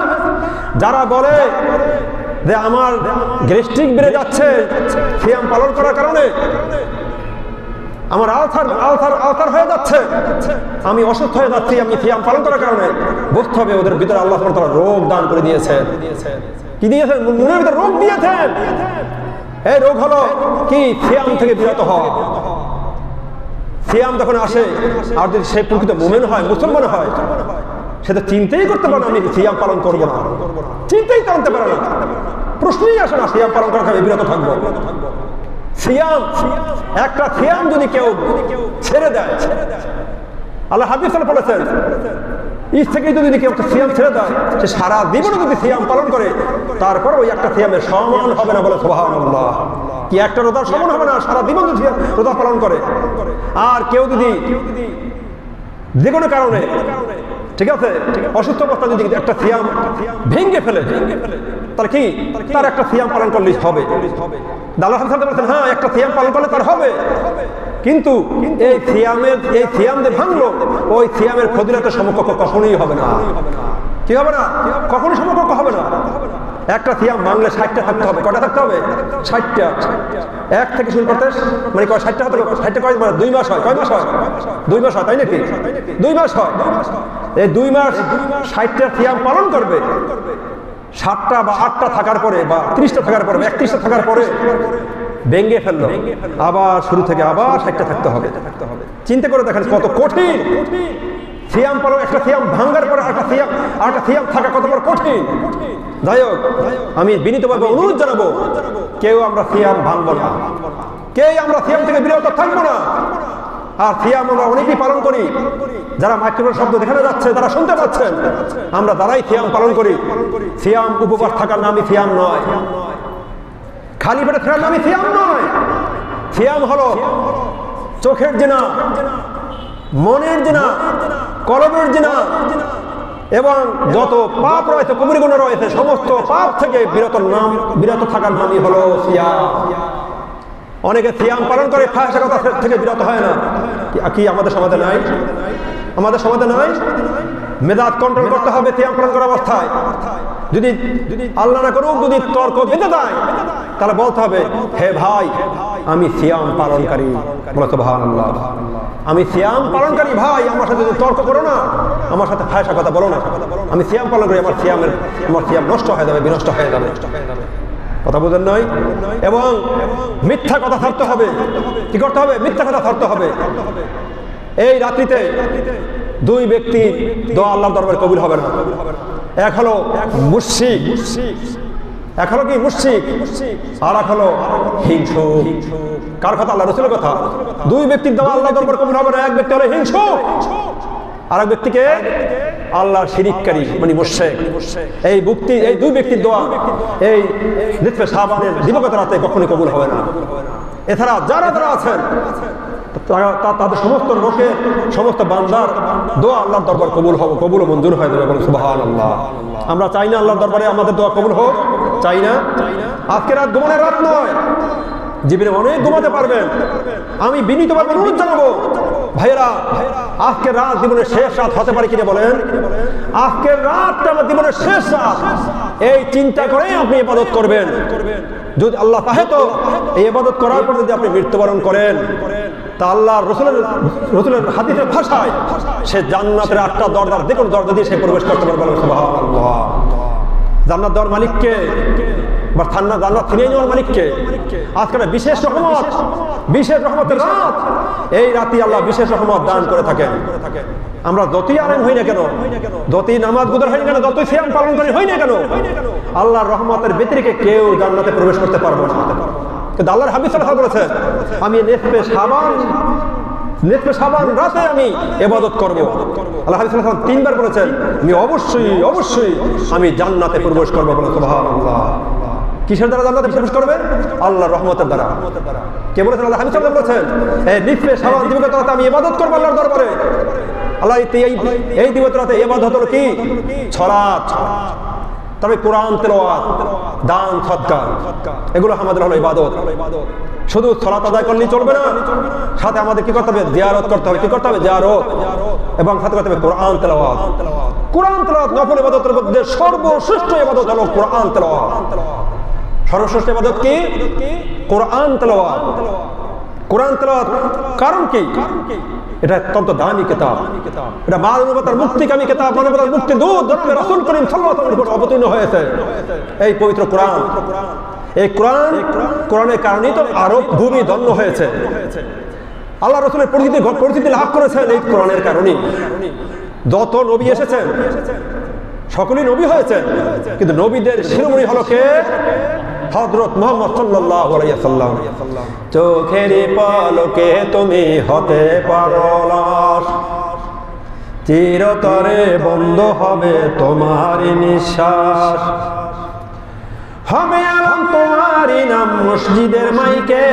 যারা বলে যে আমার গ্যাস্ট্রিক বেড়ে যাচ্ছে সিয়াম পালন করার কারণে, আমার আলসার হয়ে যাচ্ছে, আমি অসুস্থ হয়ে যাচ্ছি আমি সিয়াম পালন করার কারণে, বুঝতে হবে ওদের ভিতরে আল্লাহ সুবহানাহু ওয়া তাআলা রোগ দান করে দিয়েছেন। কি দিয়েছেন? মনের ভিতরে রোগ দিয়েছেন। এই রোগ হলো কি? সিয়াম থেকে বিরত হওয়া। সিয়াম যখন আসে, আর যদি সে প্রকৃত মুমিন হয়, মুসলমান হয়, সে তো চিন্তাই করতে পারে না আমি সিয়াম পালন করবো না, চিন্তাই করতে পারে না, প্রশ্নই আসে না সিয়াম পালন করার বিরত থাকবো। সিয়াম, একটা সিয়াম যদি কেউ ছেড়ে দেয়, আল্লাহ হাদিসে বলেছেন থেকে যদি কেউ সিয়াম ছেড়ে দেয়, সে সারা জীবনে যদি সিয়াম পালন করে তারপর ওই একটা সিয়ামের সমান হবে না। বলে সুবহানাল্লাহ। কি একটা রোজার সমান হবে না সারা জীবন যদি রোজা পালন করে? আর কেউ যদি যে কোনো কারণে, ঠিক আছে, অসুস্থ অবস্থা যদি একটা সিয়াম ভেঙে ফেলে, তার কি তার একটা সিয়াম পালন করলে হবে? আল্লাহ হাদিসে বলেছেন হ্যাঁ, একটা সিয়াম পালন করলে তার হবে, কিন্তু এই সিয়াম যে ভাঙলো, ওই সিয়ামের ফজিলতের সমকক্ষ কখনোই হবে না। কি হবে না? কখনোই সমকক্ষ হবে না। একটা সিয়াম ভাঙলে 60টা থাকতে হবে। কটা থাকতে হবে? 60টা। এক থেকে শুরু করতে মানে 60টা হতে 60টা কয় মাস? 2 মাস হয়। কয় মাস হয়? 2 মাস হয়, তাই নাকি? 2 মাস হয়। এই 2 মাস 60টা সিয়াম পালন করবে। 7টা বা 8টা থাকার পরে বা 30টা থাকার পরে বা 31টা থাকার পরে ভেঙে ফেললো, আবার শুরু থেকে আবার 60টা থাকতে হবে। চিন্তা করে দেখেন কত কঠিন সিয়াম পালন। একটা সিয়াম ভাঙার পরে আরেকটা সিয়াম থাকা কত বড় কঠিন। যাই হোক, আমি বিনীতভাবে অনুরোধ জানাবো, কেউ আমরা সিয়াম ভাঙবো না, কেউ আমরা সিয়াম থেকে বিরত থাকবো না। আর সিয়াম আমরা অনেকেই পালন করি, যারা মাইক্রোফোন শব্দ দেখানো যাচ্ছে তারা শুনতে পাচ্ছেন, আমরা তারাই সিয়াম পালন করি। সিয়াম উপবাস থাকার নামই সিয়াম নয়, খালি পেটে থাকার নামই সিয়াম নয়। সিয়াম হলো চোখের জিনা, মনের জিনা, কলবের জিনা এবং যত পাপ রয়েছে, কবিরা গুনাহ রয়েছে, সমস্ত পাপ থেকে বিরত থাকার নামই হলো সিয়াম। অনেকে সিয়াম পালন করে ফাহিশাত থেকে বিরত হয় না। কি আমাদের সমাজে নাই? আমাদের সমাজে নাই? মেজাজ কন্ট্রোল করতে হবে সিয়াম পালন করার অবস্থায়। যদি আল্লাহ না করুক যদি তর্ক বেঁধে দেয়, তাহলে বলতে হবে হে ভাই আমি সিয়াম পালনকারী। বলো সুবহানাল্লাহ। আমি সিয়াম পালনকারী ভাই, আমার সাথে যদি তর্ক করো না, আমার সাথে ফাহিশা কথা বলো না, আমি সিয়াম পালন করি, আমার সিয়াম নষ্ট হয়ে যাবে, বিনষ্ট হয়ে যাবে। কথা বুঝেন নয়? এবং মিথ্যা কথা ছাড়তে হবে। কি করতে হবে? মিথ্যা কথা ছাড়তে হবে। এই রাত্রিতে 2 ব্যক্তির দোয়া আল্লাহর দরবারে কবুল হবে না। এক হলো মুশরিক, এক হলো কি মুশরিক, আর এক হলো হিংসুক। কার কথা? আল্লাহ রাসূলের কথা। 2 ব্যক্তির দোয়া আল্লাহর দরবারে কবুল হবে না। এক ব্যক্তি হলো হিংসুক, আর এক ব্যক্তিকে আল্লাহর শিরিককারী মানে মুশরিক। এই 2 ব্যক্তির দোয়া এই নিসফে শাবানের দিবাগত রাতে কখনোই কবুল হবে না। এছাড়া যারা আছেন তাদের সমস্ত লোকের, সমস্ত বান্দার দোয়া আল্লাহর দরবার কবুল ও মঞ্জুর হয়ে যাবে। বলুন সুবহানাল্লাহ। আমরা চাই না আল্লাহর দরবারে আমাদের দোয়া কবুল হোক? চাই না? আজকে রাত ঘুমানোর রাত নয়, জীবনে অনেক ঘুমাতে পারবেন। আমি বিনীতভাবে অনুরোধ জানাবো ভাইয়েরা, আজকের রাত জীবনের শেষ রাত হতে পারে কিনা বলেন? আজকের রাতটা আমার জীবনের শেষ রাত, এই চিন্তা করে আপনি ইবাদত করবেন। যদি আল্লাহ চাহে তো এই ইবাদত করার পর যদি আপনি মৃত্যুবরণ করেন, তা আল্লাহ রসুলের হাদিসের ভাষায় সে জান্নাতের 8টা দরজার যে কোনো দরজা দিয়ে সে প্রবেশ করতে পারবে। সুবহানাল্লাহ। জান্নাত দেওয়ার মালিককে বা জান্নাত ছিনিয়ে নেওয়ার মালিককে। আজকে বিশেষ রহমত, বিশেষ রহমতের রাত, এই রাতে আল্লাহ বিশেষ রহমত দান করে থাকেন। আমরা যতই আলেম হই না কেন, যতই নামাজ গুজার হই না কেন, যতই সিয়াম পালনকারী হই না কেন, আল্লাহর রহমতের ব্যতিরেকে কেউ জান্নাতে প্রবেশ করতে পারবো না। কিন্তু আল্লাহর হাবিব সাল্লাল্লাহু আলাইহি ওয়াসাল্লাম বলেছেন, আমি নিসফে শাবান নিসফে শাবান রাতে আমি ইবাদত করব। আল্লাহ হাবিব সাল্লাল্লাহু আলাইহি ওয়াসাল্লাম তিনবার বলেছেন আমি অবশ্যই আমি জান্নাতে প্রবেশ করব। বলে সুবহানাল্লাহ। কিসের দ্বারা জান্নাতে প্রবেশ করবে? আল্লাহর রহমতের দ্বারা। কে বলেছেন? আল্লাহ হাবিব সাল্লাল্লাহু আলাইহি ওয়াসাল্লাম বলেছেন এই নিসফে শাবান দিবসে রাতে আমি ইবাদত করব আল্লাহর দরবারে। আল্লাহ এই দিবসে রাতে ইবাদত হলো কি? সালাত, তবে কোরআন তেলাওয়াত, দান সদকা, এগুলো আমাদের হলো ইবাদত। শুধু সালাত আদায় করলেই চলবে না, সাথে আমাদের কি করতে হবে? জিয়ারত করতে হবে। কি করতে হবে? জিয়ারত। এবং সাথে করতে হবে কোরআন তেলাওয়াত। কোরআন তেলাওয়াত নফল ইবাদতের মধ্যে সর্বশ্রেষ্ঠ ইবাদত হলো কোরআন তেলাওয়াত। সর্বশ্রেষ্ঠ ইবাদত কি? কোরআন তেলাওয়াত। কোরআন তেলাওয়াত কারণ কি? এটা অত্যন্ত দামি কিতাব। এটা মানবতার মুক্তিকামী কিতাব, মানবতার মুক্তির দূত জনাবে রাসূল করিম সাল্লাল্লাহু আলাইহি ওয়াসাল্লামের উপর অবতীর্ণ হয়েছে এই পবিত্র কোরআন। এই কোরআনের কারণেই তো আরব ভূমি ধন্য হয়েছে। আল্লাহ রাসূলের পরিচিতি লাভ করেছেন এই কোরআনের কারণেই। যত নবী এসেছেন সকলেই নবী হয়েছেন, কিন্তু নবীদের শিরোমণি হলো কে? হযরত মুহাম্মদ সাল্লাল্লাহু আলাইহি ওয়াসাল্লাম। চোখের পলকে তুমি হতে পারো লাশ, চিরতরে বন্ধ হবে তোমার নিঃশ্বাস। হবে আলম তোমারই নাম মসজিদের মাইকে,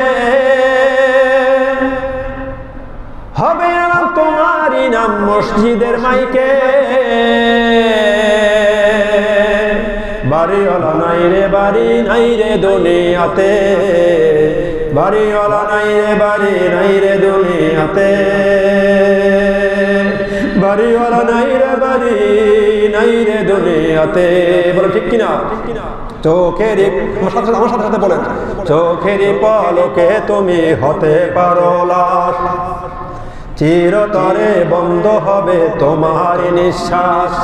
হবে আলম তোমারই নাম মসজিদের মাইকে। বাড়িওয়ালা নাই রে বাড়ি নাই রে দুনিয়াতে, বাড়িওয়ালা নাই রে বাড়ি নাই রে দুনিয়াতে, বাড়িওয়ালা নাই রে বাড়ি নাই রে দুনিয়াতে। বলো ঠিক কিনা? চোখের আমার সাথে সাথে বলেন, চোখের পলকে তুমি হতে পারো লাশ, চিরতরে বন্ধ হবে তোমার নিঃশ্বাস।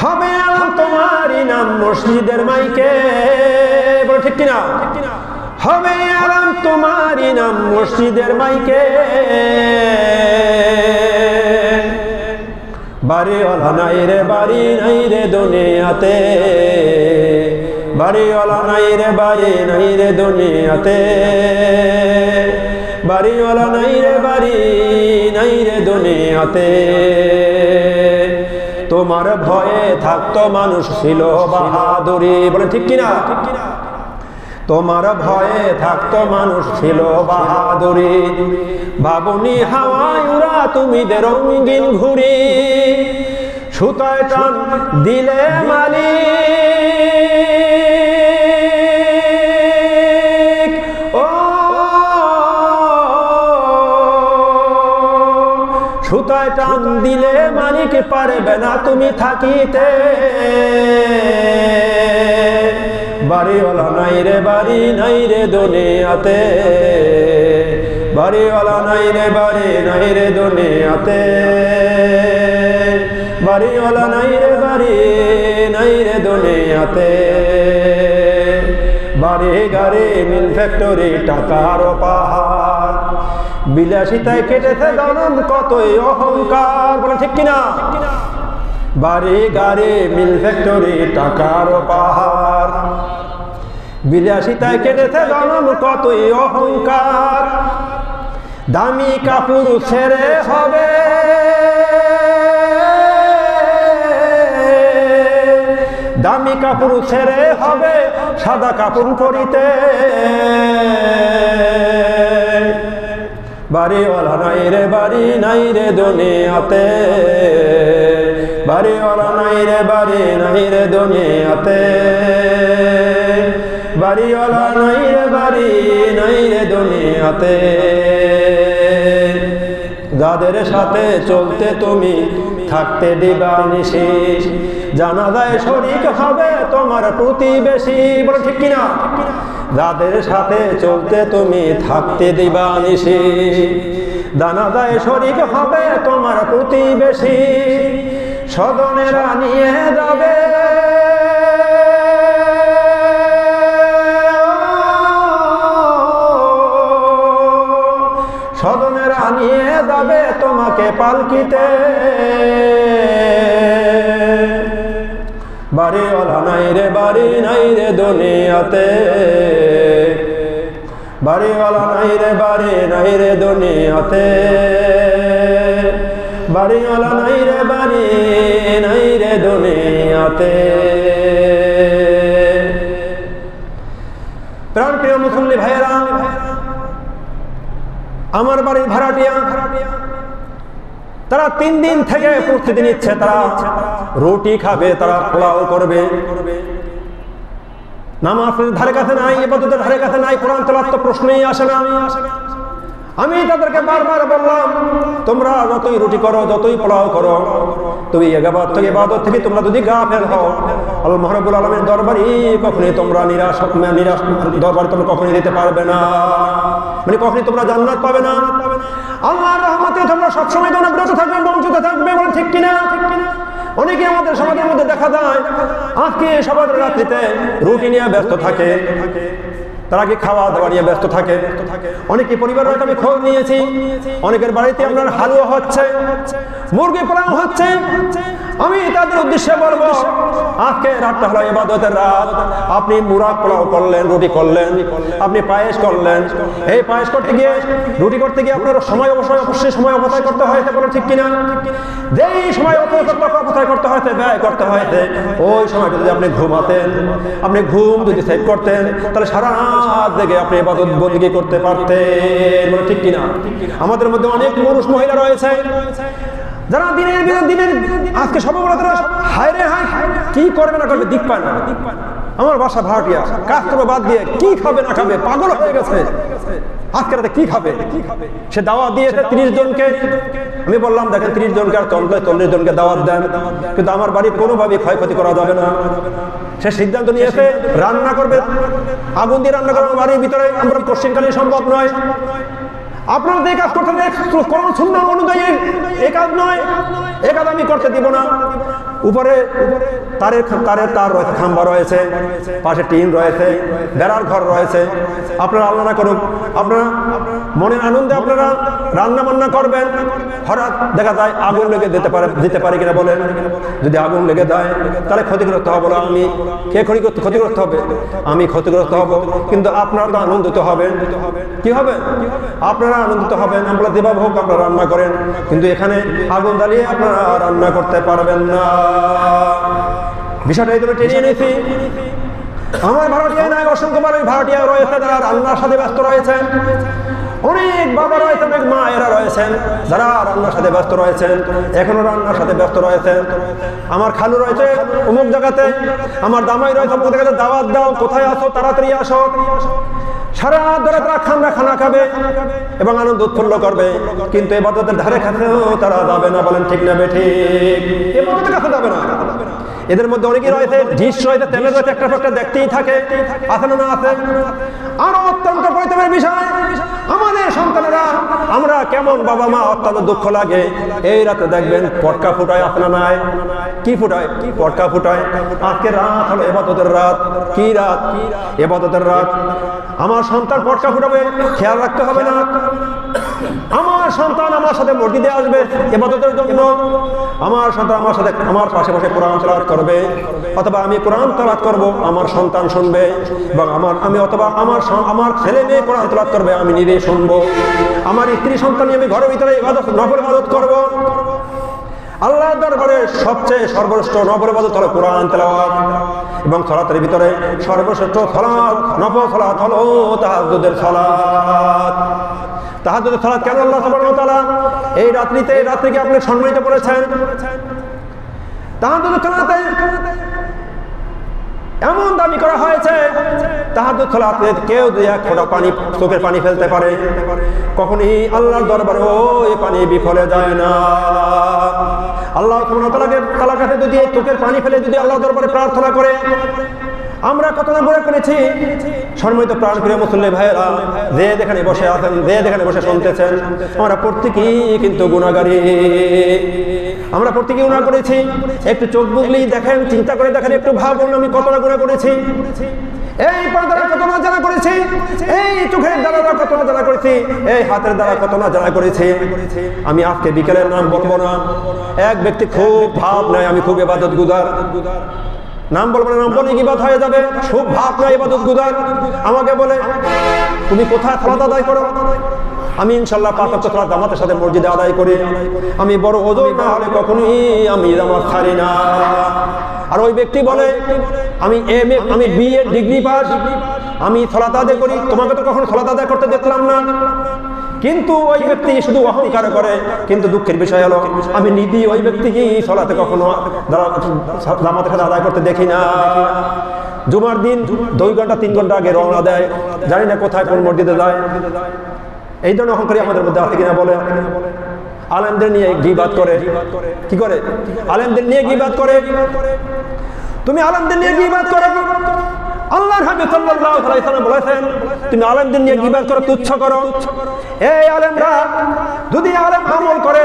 হবে আলম তোমারই নাম মসজিদের মাইকে। বলো ঠিক কিনা? হবে আলম তোমারই নাম মসজিদের মাইকে। বাড়িওয়ালা নাই রে বাড়ি নাই রে দুনিয়াতে, বাড়িওয়ালা নাই রে বাড়ি নাই রে দুনিয়াতে, বাড়িওয়ালা নাই রে বাড়ি নাই রে দুনিয়াতে। তোমার ভয়ে থাকতো মানুষ ছিল বাহাদুরি। বলে ঠিক কিনা? তোমার ভয়ে থাকতো মানুষ ছিল বাহাদুরি। বাবুনি হাওয়ায় উড়া তুমি দে রঙিন ঘুড়ি, সুতায় টান দিলে মালিক। ও সুতায় টান দিলে মালিক পারবে না তুমি থাকিতে। বাড়িওয়ালা নাই রে বাড়ি নাই রে দুনিয়াতে, বাড়িওয়ালা নাই রে বাড়ি নাই রে দুনিয়াতে, বাড়িওয়ালা নাই রে বাড়ি নাই রে দুনিয়াতে। বাড়ি গাড়ি মিল ফ্যাক্টরি টাকার পাহাড়, বিলাসিতায় কেটেছে জনম কতই অহংকার। বলে ঠিক কিনা? বাড়ি গাড়ি মিল ফ্যাক্টরি টাকার পাহাড়, বিলাসিতায় কেটেছে জনম কতই অহংকার। দামি কাপড় ছেড়ে হবে, দামি কাপড় ছেড়ে হবে সাদা কাপড় পরিতে। বাড়িওয়ালা নাই রে বাড়ি নাই রে দুনিয়াতে, বাড়িওয়ালা নাই রে বাড়ি নাই রে দুনিয়াতে, বাড়িওয়ালা নাই রে বাড়ি নাই রে দুনিয়াতে। যাদের সাথে চলতে তুমি থাকতে দিবা নিশি, জানাজায় শরীক হবে তোমার প্রতিবেশী। বলে ঠিক কিনা? যাদের সাথে চলতে তুমি থাকতে দিবা নিশি, জানাজায় শরীক হবে তোমার প্রতিবেশী। স্বজনেরা নিয়ে যাবে, স্বজনেরা নিয়ে যাবে তোমাকে পালকিতে। বাড়িওয়ালা নাই রে বাড়ি নাই রে দুনিয়াতে, বাড়িওয়ালা নাই রে বাড়ি নাই রে দুনিয়াতে, বাড়িওয়ালা নাই রে বাড়ি নাই রে দুনিয়াতে। প্রাণপ্রিয় মুসল্লি ভাইয়েরা, আমার বাড়ির ভাড়াটিয়া তারা 3 দিন থেকে প্রস্তুতি নিচ্ছে, তারা রুটি খাবে, তারা পোলাও করবে। নামাজের ধারে কাছে নাই, ইবাদতের ধারে কাছে নাই, কোরআন তেলাওয়াত তো প্রশ্নই আসে না। আমি তাদেরকে বারবার বললাম, তোমরা যতই রুটি করো, যতই পোলাও করো, তুমি ইবাদত থেকে তোমরা যদি গাফেল হও, আল্লাহ রাব্বুল আলামিনের দরবারে কখনোই তোমরা নিরাশ দরবারে তোমরা কখনোই দিতে পারবে না, মানে কখনোই তোমরা জান্নাত পাবে না। আল্লাহর রহমতে তোমরা সবসময় তোমরা বিরত থাকবে, বঞ্চিত থাকবে, বলেন ঠিক কিনা? অনেকে আমাদের সমাজের মধ্যে দেখা যায় আজকে সবার রাত্রিতে রুটি নিয়ে ব্যস্ত থাকে, তারা কি খাওয়া দাওয়া নিয়ে ব্যস্ত থাকে। অনেকে পরিবার হয়তো আমি খোঁজ নিয়েছি, অনেকের বাড়িতে আপনার হালুয়া হচ্ছে, মুরগি পোলাও হচ্ছে। আমি তাদের উদ্দেশ্যে বলবো, আজকে রাতটা হলো ইবাদতের রাত, আপনি মুরাগ পোলাও করলেন, রুটি করলেন, আপনি পায়েস করলেন, এই পায়েস করতে গিয়ে, রুটি করতে গিয়ে আপনার অবশ্যই সময় অপচয় করতে হয়েছে, বলে ঠিক কিনা? যেই সময় অপচয় করতে হয়েছে, ব্যয় করতে হয়েছে, ওই সময়টা যদি আপনি ঘুমাতেন, আপনি ঘুম যদি সেভ করতেন, তাহলে সারা রাত জেগে আপনি ইবাদত বন্দেগী করতে পারতেন, বলে ঠিক কিনা? আমাদের মধ্যে অনেক পুরুষ মহিলা রয়েছে যারা দিনের আজকে সব বলে তারা হায় রে হায়, কি করবে না করবে দিক পায় না। আমার বাসা ভাড়াটিয়া, কাজ করবে বাদ দিয়ে কি খাবে না খাবে পাগল হয়ে গেছে, আজকে রাতে কি খাবে। সে দাওয়াত দিয়েছে 30 জনকে। আমি বললাম, দেখেন 30 জনকে আর 40 জনকে দাওয়াত দেন, কিন্তু আমার বাড়ির কোনোভাবেই ক্ষয়ক্ষতি করা যাবে না। সে সিদ্ধান্ত নিয়েছে রান্না করবে, আগুন দিয়ে রান্না করবে বাড়ির ভিতরে। আমরা কোশ্চিনকালে সম্ভব নয়, আপনারা যে কাজ করতে কোন সুন্নাহ অনুযায়ী এই কাজ নয়, এই কাজ আমি করতে দিব না। উপরে তারের তার রয়েছে, খাম্বা রয়েছে, পাশে টিন রয়েছে, বেড়ার ঘর রয়েছে। আপনারা আল্লাহ না করুক, আপনারা মনের আনন্দে আপনারা রান্না বান্না করবেন, হঠাৎ দেখা যায় আগুন লেগে দিতে পারে কিনা বলেন? যদি আগুন লেগে যায় তাহলে ক্ষতিগ্রস্ত হবো না আমি, কে ক্ষতিগ্রস্ত হবে? আমি ক্ষতিগ্রস্ত হব, কিন্তু আপনারা তো আনন্দিত হবেন। কি হবে? আপনারা আনন্দিত হবেন, আমরা যেভাবে হোক আপনারা রান্না করেন, কিন্তু এখানে আগুন জ্বালিয়ে আপনারা রান্না করতে পারবেন না। বিষয়টা এই জন্য টেনে এনেছি। আমার ভাড়াটিয়া নাই, অসংখ্য ভাড়াটিয়া রয়েছে যারা রান্নার সাথে ব্যস্ত রয়েছেন। অনেক বাবা রয়েছেন, অনেক মায়েরা রয়েছেন যারা রান্নার সাথে ব্যস্ত রয়েছেন, এখনো রান্নার সাথে ব্যস্ত রয়েছেন। আমার খালু রয়েছে অমুক জায়গাতে, আমার দামাই রয়েছে অমুক জায়গাতে, দাওয়াত দাও, কোথায় আসো, তাড়াতাড়ি আসো। সারা ধরে তারা খানা খাবে এবং আনন্দ উৎফুল্ল করবে, কিন্তু ইবাদতের ধারে কাছেও তারা যাবে না, বলেন ঠিক না বেঠিক? ইবাদতের কাছে যাবে না। এদের মধ্যে অনেকেই রয়েছে ডিশ রয়েছে, তেলের রয়েছে, একটা দেখতেই থাকে, আছে না আছে। আরো অত্যন্ত পরিতাপের বিষয়, আমাদের সন্তানেরা, আমরা কেমন বাবা মা, অত্যন্ত দুঃখ লাগে। এই রাতে দেখবেন পটকা ফুটায়, আছে না নাই? কি ফুটায়? পটকা ফুটায়। আজকে রাত হলো ইবাদতের রাত। কি রাত? ইবাদতের রাত। আমার সন্তান পটকা ফুটাবে, খেয়াল রাখতে হবে না? আমার সন্তান আমার সাথে মসজিদে আসবে ইবাদতের জন্য, আমার সন্তান আমার সাথে আমার পাশে বসে কোরআন তেলাওয়াত করবে, অথবা আমি কোরআন তেলাওয়াত করব, আমার সন্তান শুনবে, এবং আমি অথবা আমার ছেলে মেয়ে কোরআন তেলাওয়াত করবে, আমি নিজে শুনবো। আমার স্ত্রী সন্তান নিয়ে আমি ঘরের ভিতরে নফল ইবাদত করব। আল্লাহর দরবারে সবচেয়ে সর্বশ্রেষ্ঠ নফল ইবাদত হলো কোরআন তেলাওয়াত, এবং সালাতের ভিতরে সর্বশ্রেষ্ঠ সালাত, নফল সালাত হলো তাহাজ্জুদের সালাত। তাহাজ্জুদের সালাত কেন আল্লাহ সুবহানাহু ওয়া তাআলা এই রাত্রিকে আপনি সম্মানিত করেছেন? তাহাজ্জুদের সালাতে এমন দাবি করা হয়েছে, তাহাজ্জুদ সালাতে কেউ যদি এক ফোঁটা পানি, চোখের পানি ফেলতে পারে, কখনই আল্লাহর দরবারে ওই পানি বিফলে যায় না। আল্লাহ সুবহানাহু ওয়া তাআলার কাছে যদি চোখের পানি ফেলে যদি আল্লাহর দরবারে প্রার্থনা করে, আমরা কত না গুনাহ করেছি। সম্মানিত প্রাণপ্রিয় মুসল্লি ভাইয়েরা, যে যেখানে বসে আছেন, যে যেখানে বসে শুনতেছেন, আমরা প্রত্যেকেই কিন্তু গুনাহগারী। আমরা প্রত্যেকেই গুনাহ করেছি। একটু চোখ বুজলেই দেখেন, চিন্তা করে দেখেন, একটু ভাবুন আমি কত না গুনাহ করেছি। এই পা দ্বারা কত না জানা করেছি, এই চোখের দ্বারা কত না জানা করেছি, এই হাতের দ্বারা কত না জানা করেছি। আমি আজকে বিকেলের নাম বলবো না। এক ব্যক্তি খুব ভাব নেয়, আমি খুব ইবাদত গুজার, নাম বলবো না, নাম বলে ইবাদত হয়ে যাবে। খুব ভাব নেয় ইবাদত গুজার, আমাকে বলে তুমি কোথায় সালাত আদায় করো? আমি ইনশাআল্লাহ 5 ওয়াক্ত সালাত জামাতের সাথে মসজিদে আদায় করি। আমি বড় ওজোর না হলে কখনোই আমি জামাত ছাড়ি না। আর ওই ব্যক্তি বলে আমি এমএ আমি বিএ ডিগ্রি পাস, আমি সালাত আদায় করি, তোমাকে তো কখনো সালাত আদায় করতে দেখলাম না। কিন্তু ওই ব্যক্তি শুধু অহংকার করে। কিন্তু দুঃখের বিষয় হলো আমি নিজে ওই ব্যক্তিকে সালাতে কখনো জামাতের সাথে আদায় করতে দেখি না। জুমার দিন 2 ঘন্টা 3 ঘন্টা আগে রওনা দেয়, জানি না কোথায় কোন মসজিদে যায়। এই ধরনের অহংকারী আমাদের মধ্যে আছে কিনা বলে? আলেমদের নিয়ে গীবাত করে। কি করে? আলেমদের নিয়ে গীবাত করে। তুমি আলেমদের নিয়ে গীবাত করো, আল্লাহর হাবিব সাল্লাল্লাহু আলাইহি ওয়াসাল্লাম বলেছেন তুমি আলেমদের নিয়ে গীবাত করো, তুচ্ছ করো। এই আলেমরা যদি আলেম আমল করে,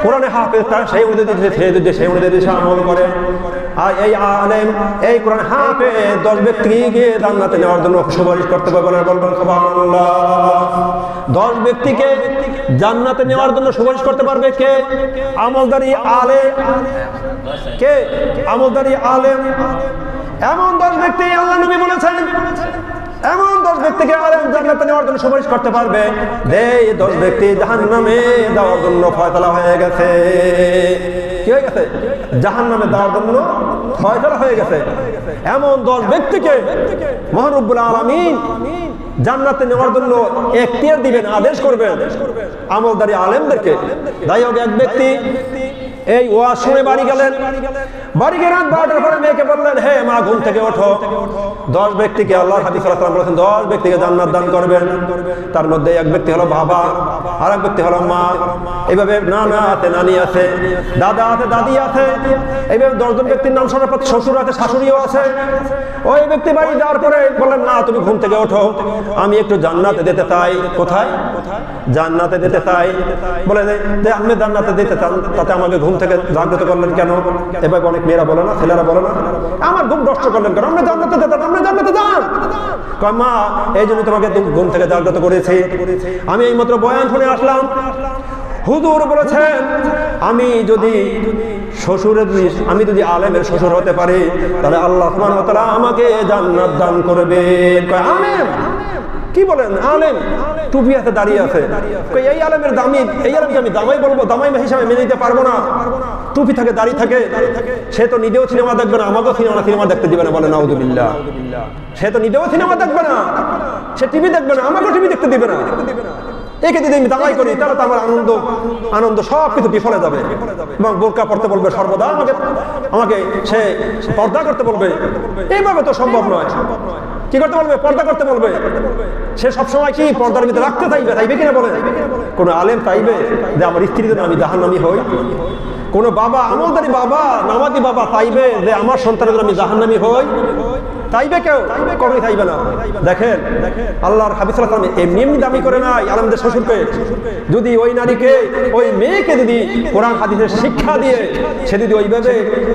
কোরআনে হাফেজ তার সেই অনুযায়ী আমল করে, আর এই আলেম এই কোরআন হাফেজ 10 ব্যক্তিকে জান্নাতে নেওয়ার জন্য সুপারিশ করতে পারবে। বলবেন সুবহানাল্লাহ। 10 ব্যক্তিকে জান্নাতে নেওয়ার জন্য সুপারিশ করতে পারবে কে? আমলদারি আলেম। কে? আমলদারি আলেম। এমন 10 ব্যক্তি আল্লাহ নবী বলেছেন, এমন 10 ব্যক্তিকে আলেম জান্নাতে নেওয়ার জন্য সুপারিশ করতে পারবে যে 10 ব্যক্তি জাহান্নামে যাওয়ার জন্য ফয়সালা হয়ে গেছে। কি হয়ে গেছে? জাহান্নামে যাওয়ার জন্য ফয়সালা হয়ে গেছে। এমন 10 ব্যক্তিকে মহান রব্বুল আলামিন জান্নাতে নেওয়ার জন্য এখতিয়ার দিবেন, আদেশ করবেন আমলদারি আলেমদেরকে। যাই হোক, এক ব্যক্তি এই ওয়াজ শুনে বাড়ি গেলেন। বাড়ি গিয়ে রাত 12টার পরে মেয়েকে বললেন, হে মা, ঘুম থেকে ওঠো। 10 ব্যক্তিকে আল্লাহর হাবিব সাল্লাল্লাহু আলাইহি ওয়াসাল্লাম বলেছেন 10 ব্যক্তিকে জান্নাত দান করবেন। তার মধ্যে এক ব্যক্তি হলো বাবা, আর এক ব্যক্তি হলো মা। এইভাবে নানা আছে, নানি আছে, দাদা আছে, দাদি আছে। এইভাবে 10 জন ব্যক্তির নাম শোনার পর শ্বশুর আছে, শাশুড়িও আছে। ওই ব্যক্তি বাড়ি যাওয়ার পরে বললেন, না, তুমি ঘুম থেকে ওঠো, আমি একটু জান্নাতে যেতে চাই। কোথায়? জান্নাতে যেতে চাই। বলে যে আমি জান্নাতে যেতে চান, তাতে আমাকে ঘুম থেকে জাগ্রত করলেন কেন? এভাবে অনেক মেয়েরা বলে না, ছেলেরা বলে না, আমার ঘুম নষ্ট করলেন কেন? আমরা জান্নাতে যেতাম, আমরা জান্নাতে যান। কয় মা, এই জন্য তোমাকে ঘুম থেকে জাগ্রত করেছি। আমি এইমাত্র বয়ান শুনে আসলাম, হুজুর বলেছেন আমি যদি আলেমের শ্বশুর হতে পারি তাহলে আল্লাহ সুবহানাহু ওয়া তাআলা আমাকে জান্নাত দান করবেন। কয় আলেম? কি বলেন? আলেম টুপি হাতে দাঁড়িয়ে আছে। এই আলেমের দামি, এই আলেমকে আমি দামাই বলবো, দামাই হিসাবে মেনে নিতে পারবো না। টুপি থাকে, দাঁড়িয়ে থাকে, সে তো নিজেও সিনেমা দেখবে না, আমাকেও সিনেমা দেখতে দিবে না। বলে নাউযুবিল্লাহ। সে তো নিজেও সিনেমা দেখবে না, সে টিভি দেখবে না, আমাকেও টিভি দেখতে দিবে না। একে যদি আমি দামাই করি তাহলে তো আমার আনন্দ সব কিছু বিফলে যাবে। এবং বোরকা পড়তে বলবে সর্বদা, আমাকে সে পর্দা করতে বলবে। এইভাবে তো সম্ভব নয়। কি করতে বলবে? পর্দা করতে বলবে। সে সবসময় কি পর্দার ভিতরে রাখতে চাইবে কিনা বলে? কোন আলেম চাইবে যে আমার স্ত্রীর জন্য আমি জাহান্নামী হই? কোন বাবা, আমলদারি বাবা, নামাজি বাবা চাইবে যে আমার সন্তানের জন্য আমি জাহান্নামী হই? চাইবে কেউ? কখনোই চাইবে না। দেখেন, আল্লাহর হাবিব সাল্লাল্লাহু আলাইহি ওয়াসাল্লাম এমনি দাবি করে নাই আলেমদের শ্বশুরকে। যদি ওই নারীকে, ওই মেয়েকে যদি কোরআন হাদিসের শিক্ষা দিয়ে সে যদি ওইভাবে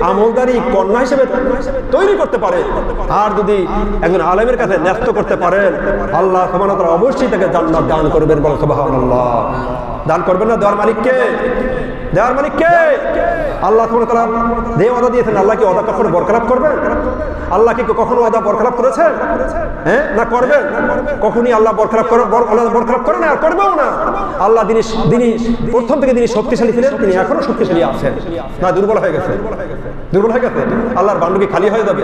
আমলদারি কন্যা হিসেবে তৈরি করতে পারে, আর যদি একজন আলেমের কাছে ন্যস্ত করতে পারেন, আল্লাহ সুবহানাহু ওয়া তাআলা অবশ্যই তাকে জান্নাত দান করবেন। বলো সুবহানাল্লাহ। দান করবেন না? দেওয়ার মালিককে, দেওয়ার মালিককে। আল্লাহ সুবহানাহু ওয়া তাআলা যে ওয়াদা দিয়েছেন, আল্লাহ কি ওয়াদা কখনো বরখলাফ করবেন? আল্লাহ কি কখনো ওয়াদা বরখলাফ করেছেন? হ্যাঁ, না করবেন? কখনই আল্লাহ বরখলাফ করে না, আর করবেও না। আল্লাহ যিনি প্রথম থেকে যিনি শক্তিশালী ছিলেন, তিনি এখনো শক্তিশালী আছেন না দুর্বল হয়ে গেছে? দুর্বল হয়ে গেছে? আল্লাহর বান্ডু কি খালি হয়ে যাবে?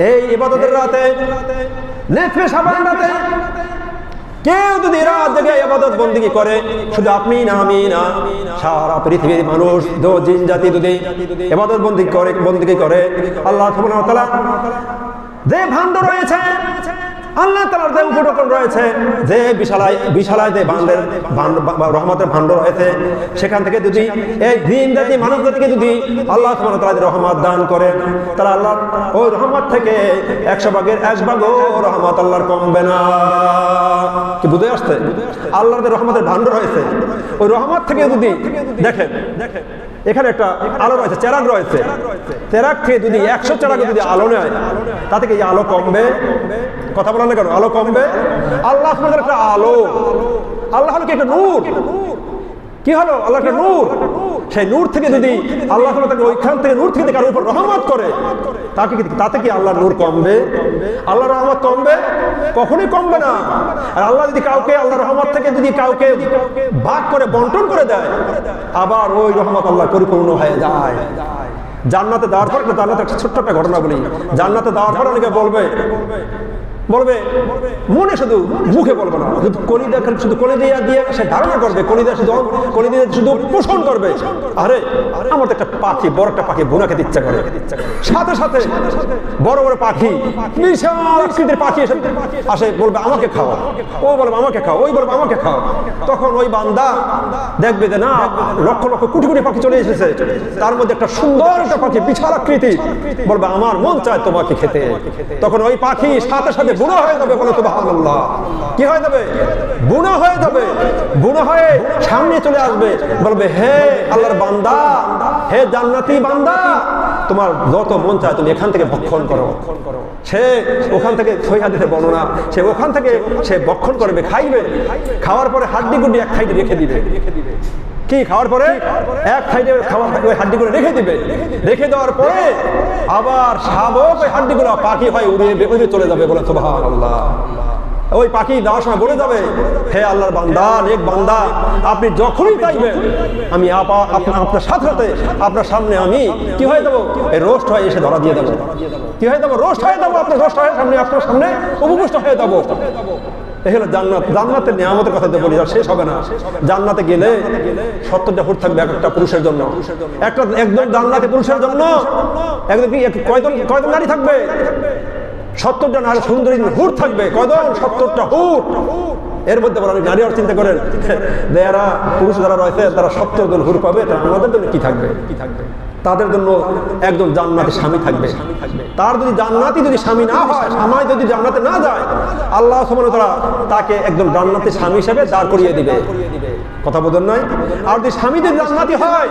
এই ইবাদতের রাতে, নেফে শাবান রাতে কেউ যদি রাত জেগে ইবাদত বন্দেগী করে, শুধু আপনি না, আমি না, সারা পৃথিবীর মানুষ, জিন জাতি যদি ইবাদত বন্দেগী করে, আল্লাহ সুবহানাহু ওয়া তাআলা যে ভাণ্ড রয়েছে, আল্লাহ তাআলার যে উপটকন রয়েছে, যে বিশালায় যে রহমতের ভাণ্ড রয়েছে, সেখান থেকে যদি এই জিন জাতি মানব জাতিকে যদি আল্লাহ সুবহানাহু ওয়া তাআলা রহমত দান করেন, তাহলে আল্লাহ ওই রহমত থেকে 100 ভাগের 1 ভাগও রহমত আল্লাহর কমবে না। কি বুঝে আসছে? আল্লাহর যে রহমতের ভাণ্ড রয়েছে, ওই রহমত থেকে যদি দেখেন, এখানে একটা আলো রয়েছে, চেরাগ রয়েছে, চেরাগ থেকে যদি 100 চেরাগ যদি আলো নেয়, তা থেকে এই আলো কমবে? কথা বলেন না কেন? আলো কমবে? আল্লাহ আপনাদের একটা আলো, আল্লাহ হলো কি একটা নূর। কি হলো? আল্লাহ একটা নূর। সেই নূর থেকে যদি আল্লাহ ওইখান থেকে নূর থেকে কারোর উপর রহমত করে, তাতে কি আল্লাহর নূর কমবে? আল্লাহর রহমত কমবে? কখনোই কমবে না। আর আল্লাহ যদি কাউকে আল্লাহর রহমত থেকে যদি কাউকে ভাগ করে বন্টন করে দেয়, আবার ওই রহমত আল্লাহ পরিপূর্ণ হয়ে যায়। জান্নাতে দেওয়ার পর, জান্নাতে একটা ছোট্ট একটা ঘটনা বলি। জান্নাতে দেওয়ার পর অনেকে বলবে মনে, শুধু মুখে বলবে না, শুধু কলিজা দিয়ে সে ধারণা করবে, কলিজা শুধু পোষণ করবে। আরে আমার তো একটা পাখি, বড় একটা পাখি বোনা খেতে ইচ্ছা করে, সাথে সাথে বড় বড় পাখি, বিশাল আকৃতির পাখি আসে, বলবে আমাকে খাও, ও বলবে আমাকে খাও, ওই বলবে আমাকে খাও। তখন ওই বান্দা দেখবে যে না, লক্ষ লক্ষ কোটি কোটি পাখি চলে এসেছে, তার মধ্যে একটা সুন্দর একটা পাখি বিশাল আকৃতি, বলবে আমার মন চায় তোমাকে খেতে। তখন ওই পাখি সাথে সাথে বুনা হয়ে যাবে, বলে সুবহানাল্লাহ। কি হয়ে যাবে? বুনা হয়ে যাবে। বুনা হয়ে সামনে চলে আসবে, বলবে হে আল্লাহর বান্দা, হে জান্নাতি বান্দা, তোমার যত মন চায় তুমি এখান থেকে ভক্ষণ করো। সে ওখান থেকে সহিহ হাদিসে বর্ণনা, সে ওখান থেকে সে ভক্ষণ করবে, খাইবে। খাওয়ার পরে হাড্ডি গুড্ডি এক সাইডে রেখে দিবে। কি খাওয়ার পরে এক সাইডে খাওয়ার ওই হাড্ডিগুলো রেখে দিবে। রেখে দেওয়ার পরে আবার শাবক ওই হাড্ডিগুলো পাখি হয় উড়ে চলে যাবে, বলে সুবহানাল্লাহ। ওই পাখি যাওয়ার সময় বলে যাবে, হে আল্লাহর বান্দা, নেক বান্দা, আপনি যখনই চাইবেন আমি আপনার সাথে সাথে আপনার সামনে আমি কি হয়ে যাবো, এই রোস্ট হয়ে এসে ধরা দিয়ে দেবো। কি হয়ে যাবো? রোস্ট হয়ে যাবো, আপনার রোস্ট হয়ে সামনে, আপনার সামনে উপবিষ্ট হয়ে যাবো। এই হলো জান্নাত। জান্নাতের নিয়ামতের কথা শেষ হবে না। জান্নাতে গেলে 70টা হুর থাকবে একটা পুরুষের জন্য, একজন জান্নাতি পুরুষের জন্য একদম কয়জন নারী থাকবে? 70টা নারী সুন্দরী হুর থাকবে। কয়জন? 70টা হুর। এর মধ্যে বলেন নারী আর চিন্তা করেন, যারা পুরুষ যারা রয়েছে তারা 70 জন হুর পাবে, আমাদের জন্য কি থাকবে? তাদের জন্য একজন জান্নাতি স্বামী থাকবে। তার যদি জান্নাতি যদি স্বামী না হয়, স্বামী যদি জান্নাতে না যায়, আল্লাহ সুবহানাহু ওয়া তাআলা তাকে একজন জান্নাতি স্বামী হিসেবে দাঁড় করিয়ে দিবে। কথা বোঝেন নাই? আর যদি স্বামী যদি জান্নাতি হয়,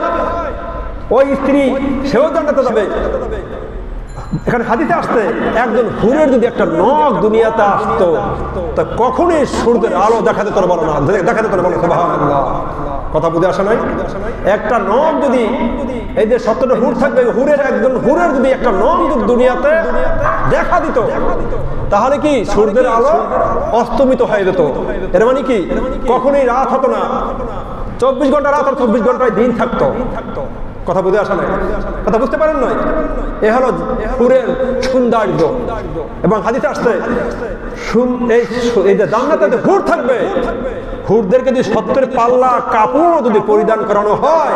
ওই স্ত্রী সেও জান্নাতে যাবে। এখানে হাদিসে আসছে, একজন হুরের যদি একটা নখ দুনিয়াতে আসতো, তা কখনোই সূর্যের আলো দেখাতে তোর বলো না, দেখাতে তোর বলো সুবহানাল্লাহ। কথা বুঝে আসে নাই? একটা নখ যদি, এই যে 70টা হুর থাকবে, একজন হুরের যদি একটা নখ যদি দুনিয়াতে দেখা দিত, তাহলে কি সূর্যের আলো অস্তমিত হয়ে যেত। এর মানে কি কখনোই রাত হতো না, 24 ঘন্টা রাত আর 24 ঘন্টায় দিন থাকতো। কথা বুঝে আসা নাই? কথা বুঝতে পারেন নয়? এ হলো হুরের সৌন্দর্য। এবং হাদিসে আসছে, এই যে জান্নাতে হুর থাকবে, হুরদেরকে যদি 70 পাল্লা কাপড় যদি পরিধান করানো হয়,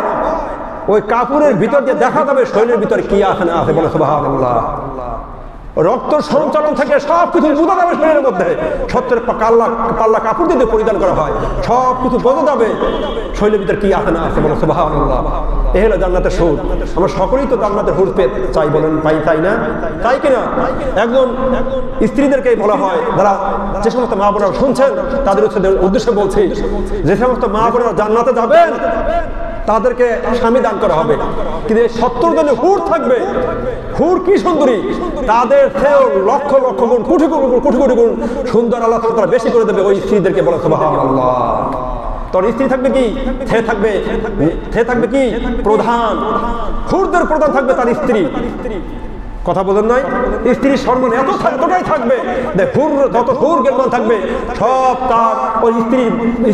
ওই কাপড়ের ভিতর দিয়ে দেখা যাবে শরীরের ভিতরে কি আছে না আছে, বলে সুবহানাল্লাহ। রক্ত সঞ্চালন থেকে সবকিছু বোঝা যাবে শরীরের মধ্যে। 70 পাল্লা কাপড় যদি পরিধান করা হয়, সবকিছু বোঝা যাবে শরীরের ভিতরে কি আছে না আছে, বলে সুবহানাল্লাহ। এই হলো জান্নাতের সুর। আমরা সকলেই তো জান্নাতের হুর পেতে চাই, বলেন পাই তাই না? তাই কিনা? একজন স্ত্রীদেরকে বলা হয়, যারা যে সমস্ত মা বোনেরা শুনছেন তাদের উদ্দেশ্যে বলছি, যে সমস্ত মা বোনেরা জান্নাতে যাবেন তাদেরকে স্বামী দান করা হবে। কিন্তু 70 জনের হুর থাকবে, হুর কি সুন্দরী, তাদের চেয়েও লক্ষ লক্ষ গুণ, কোটি কোটি গুণ সুন্দর আল্লাহ তাআলা বেশি করে দেবে ওই স্ত্রীদেরকে, বলে সুবহানাল্লাহ। তোর স্ত্রী থাকবে কি? সে থাকবে কি? প্রধান। হুরদের প্রধান থাকবে তার স্ত্রী। কথা বোঝেন নাই? স্ত্রীর সম্মান এতটাই থাকবে, যত হুর জ্ঞান থাকবে সব তার ওই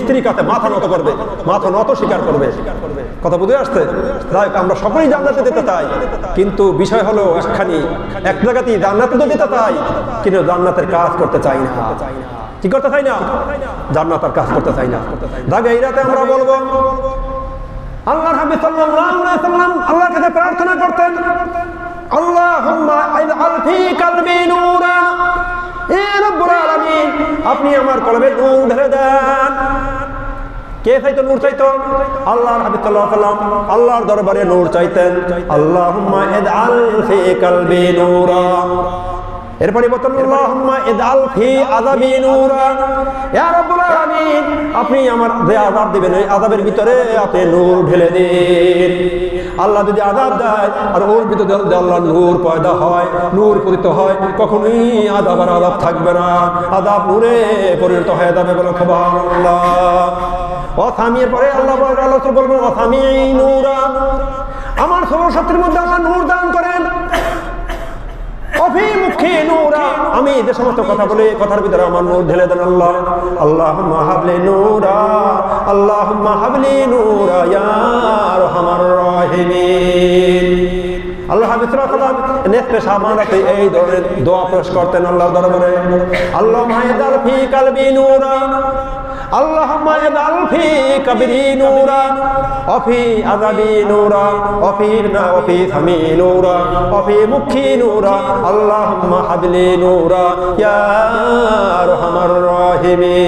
স্ত্রীর কাছে মাথা নত করবে, মাথা নত স্বীকার করবে। কথা বুঝে আসছে? আমরা সকলেই জান্নাতে যেতে চাই, কিন্তু বিষয় হলো একখানি, এক জায়গাতেই জান্নাতে তো যেতে চাই, কিন্তু জান্নাতের কাজ করতে চাই না। কি করতে চাই না? জান্নাতের কাজ করতে চাই না। দাগে এই রাতে আমরা বলবো, আল্লাহর হাবিব সাল্লাল্লাহু আলাইহি ওয়াসাল্লাম আল্লাহর কাছে প্রার্থনা করতেন, আল্লাহুম্মা ইজআল ফী কলবি নূরা, হে রব্বুল আলামিন আপনি আমার কলবে নূর ঢেলে দেন। কে চাইতো নূর? চাইতো আল্লাহর হাবিব সাল্লাল্লাহু আলাইহি ওয়াসাল্লাম আল্লাহর দরবারে নূর চাইতেন, আল্লাহুম্মা ইজআল ফী কলবি নূরা। এর পরিবর্তন আল্লাহুম্মা ইজআল ফী আযাবি নূরা, ইয়া রাব্বুল আলামিন আপনি আমার যে আযাব দিবেন এই আযাবের ভিতরে আপনি নূর ঢেলে দিন। আল্লাহ যদি আযাব দেয় আর ওর ভিতরে যদি আল্লাহর নূর পয়দা হয়, নূর পতিত হয়, কখনোই আযাব আর আযাব থাকবে না, আযাব নূরে পরিণত হয়ে যাবে, বলে সুবহানাল্লাহ। ওয়াসামির পরে আল্লাহ বলবেন ওয়াসামি নূরা, আমার সর্বশক্তির মধ্যে আল্লাহ নূর দান করেন। অফি মুখী নূরা, আমি যে সমস্ত কথা বলি কথার ভিতরে আমার নূর ঢেলে দেন আল্লাহ। আল্লাহুম্মা হাবলি নূরা, আল্লাহুম্মা হাবলি নূরা ইয়া আরহামার রাহিমিন। আল্লাহ হাবিব সাল্লাল্লাহু আলাইহি ওয়াসাল্লাম নেফে সামানাতে এই ধরনের দোয়া পেশ করতেন আল্লাহর দরবারে। আল্লাহুম্মা ইজআল ফি কলবি নূরা, আল্লাহুম্মা ইজআল ফি কবরি নূরা, ওয়া ফি আযাবি নূরা, ওয়া ফি সামি নূরা, ওয়া ফি মুখি নূরা, আল্লাহুম্মা হাবলি নূরা ইয়া আরহামার রাহিমিন।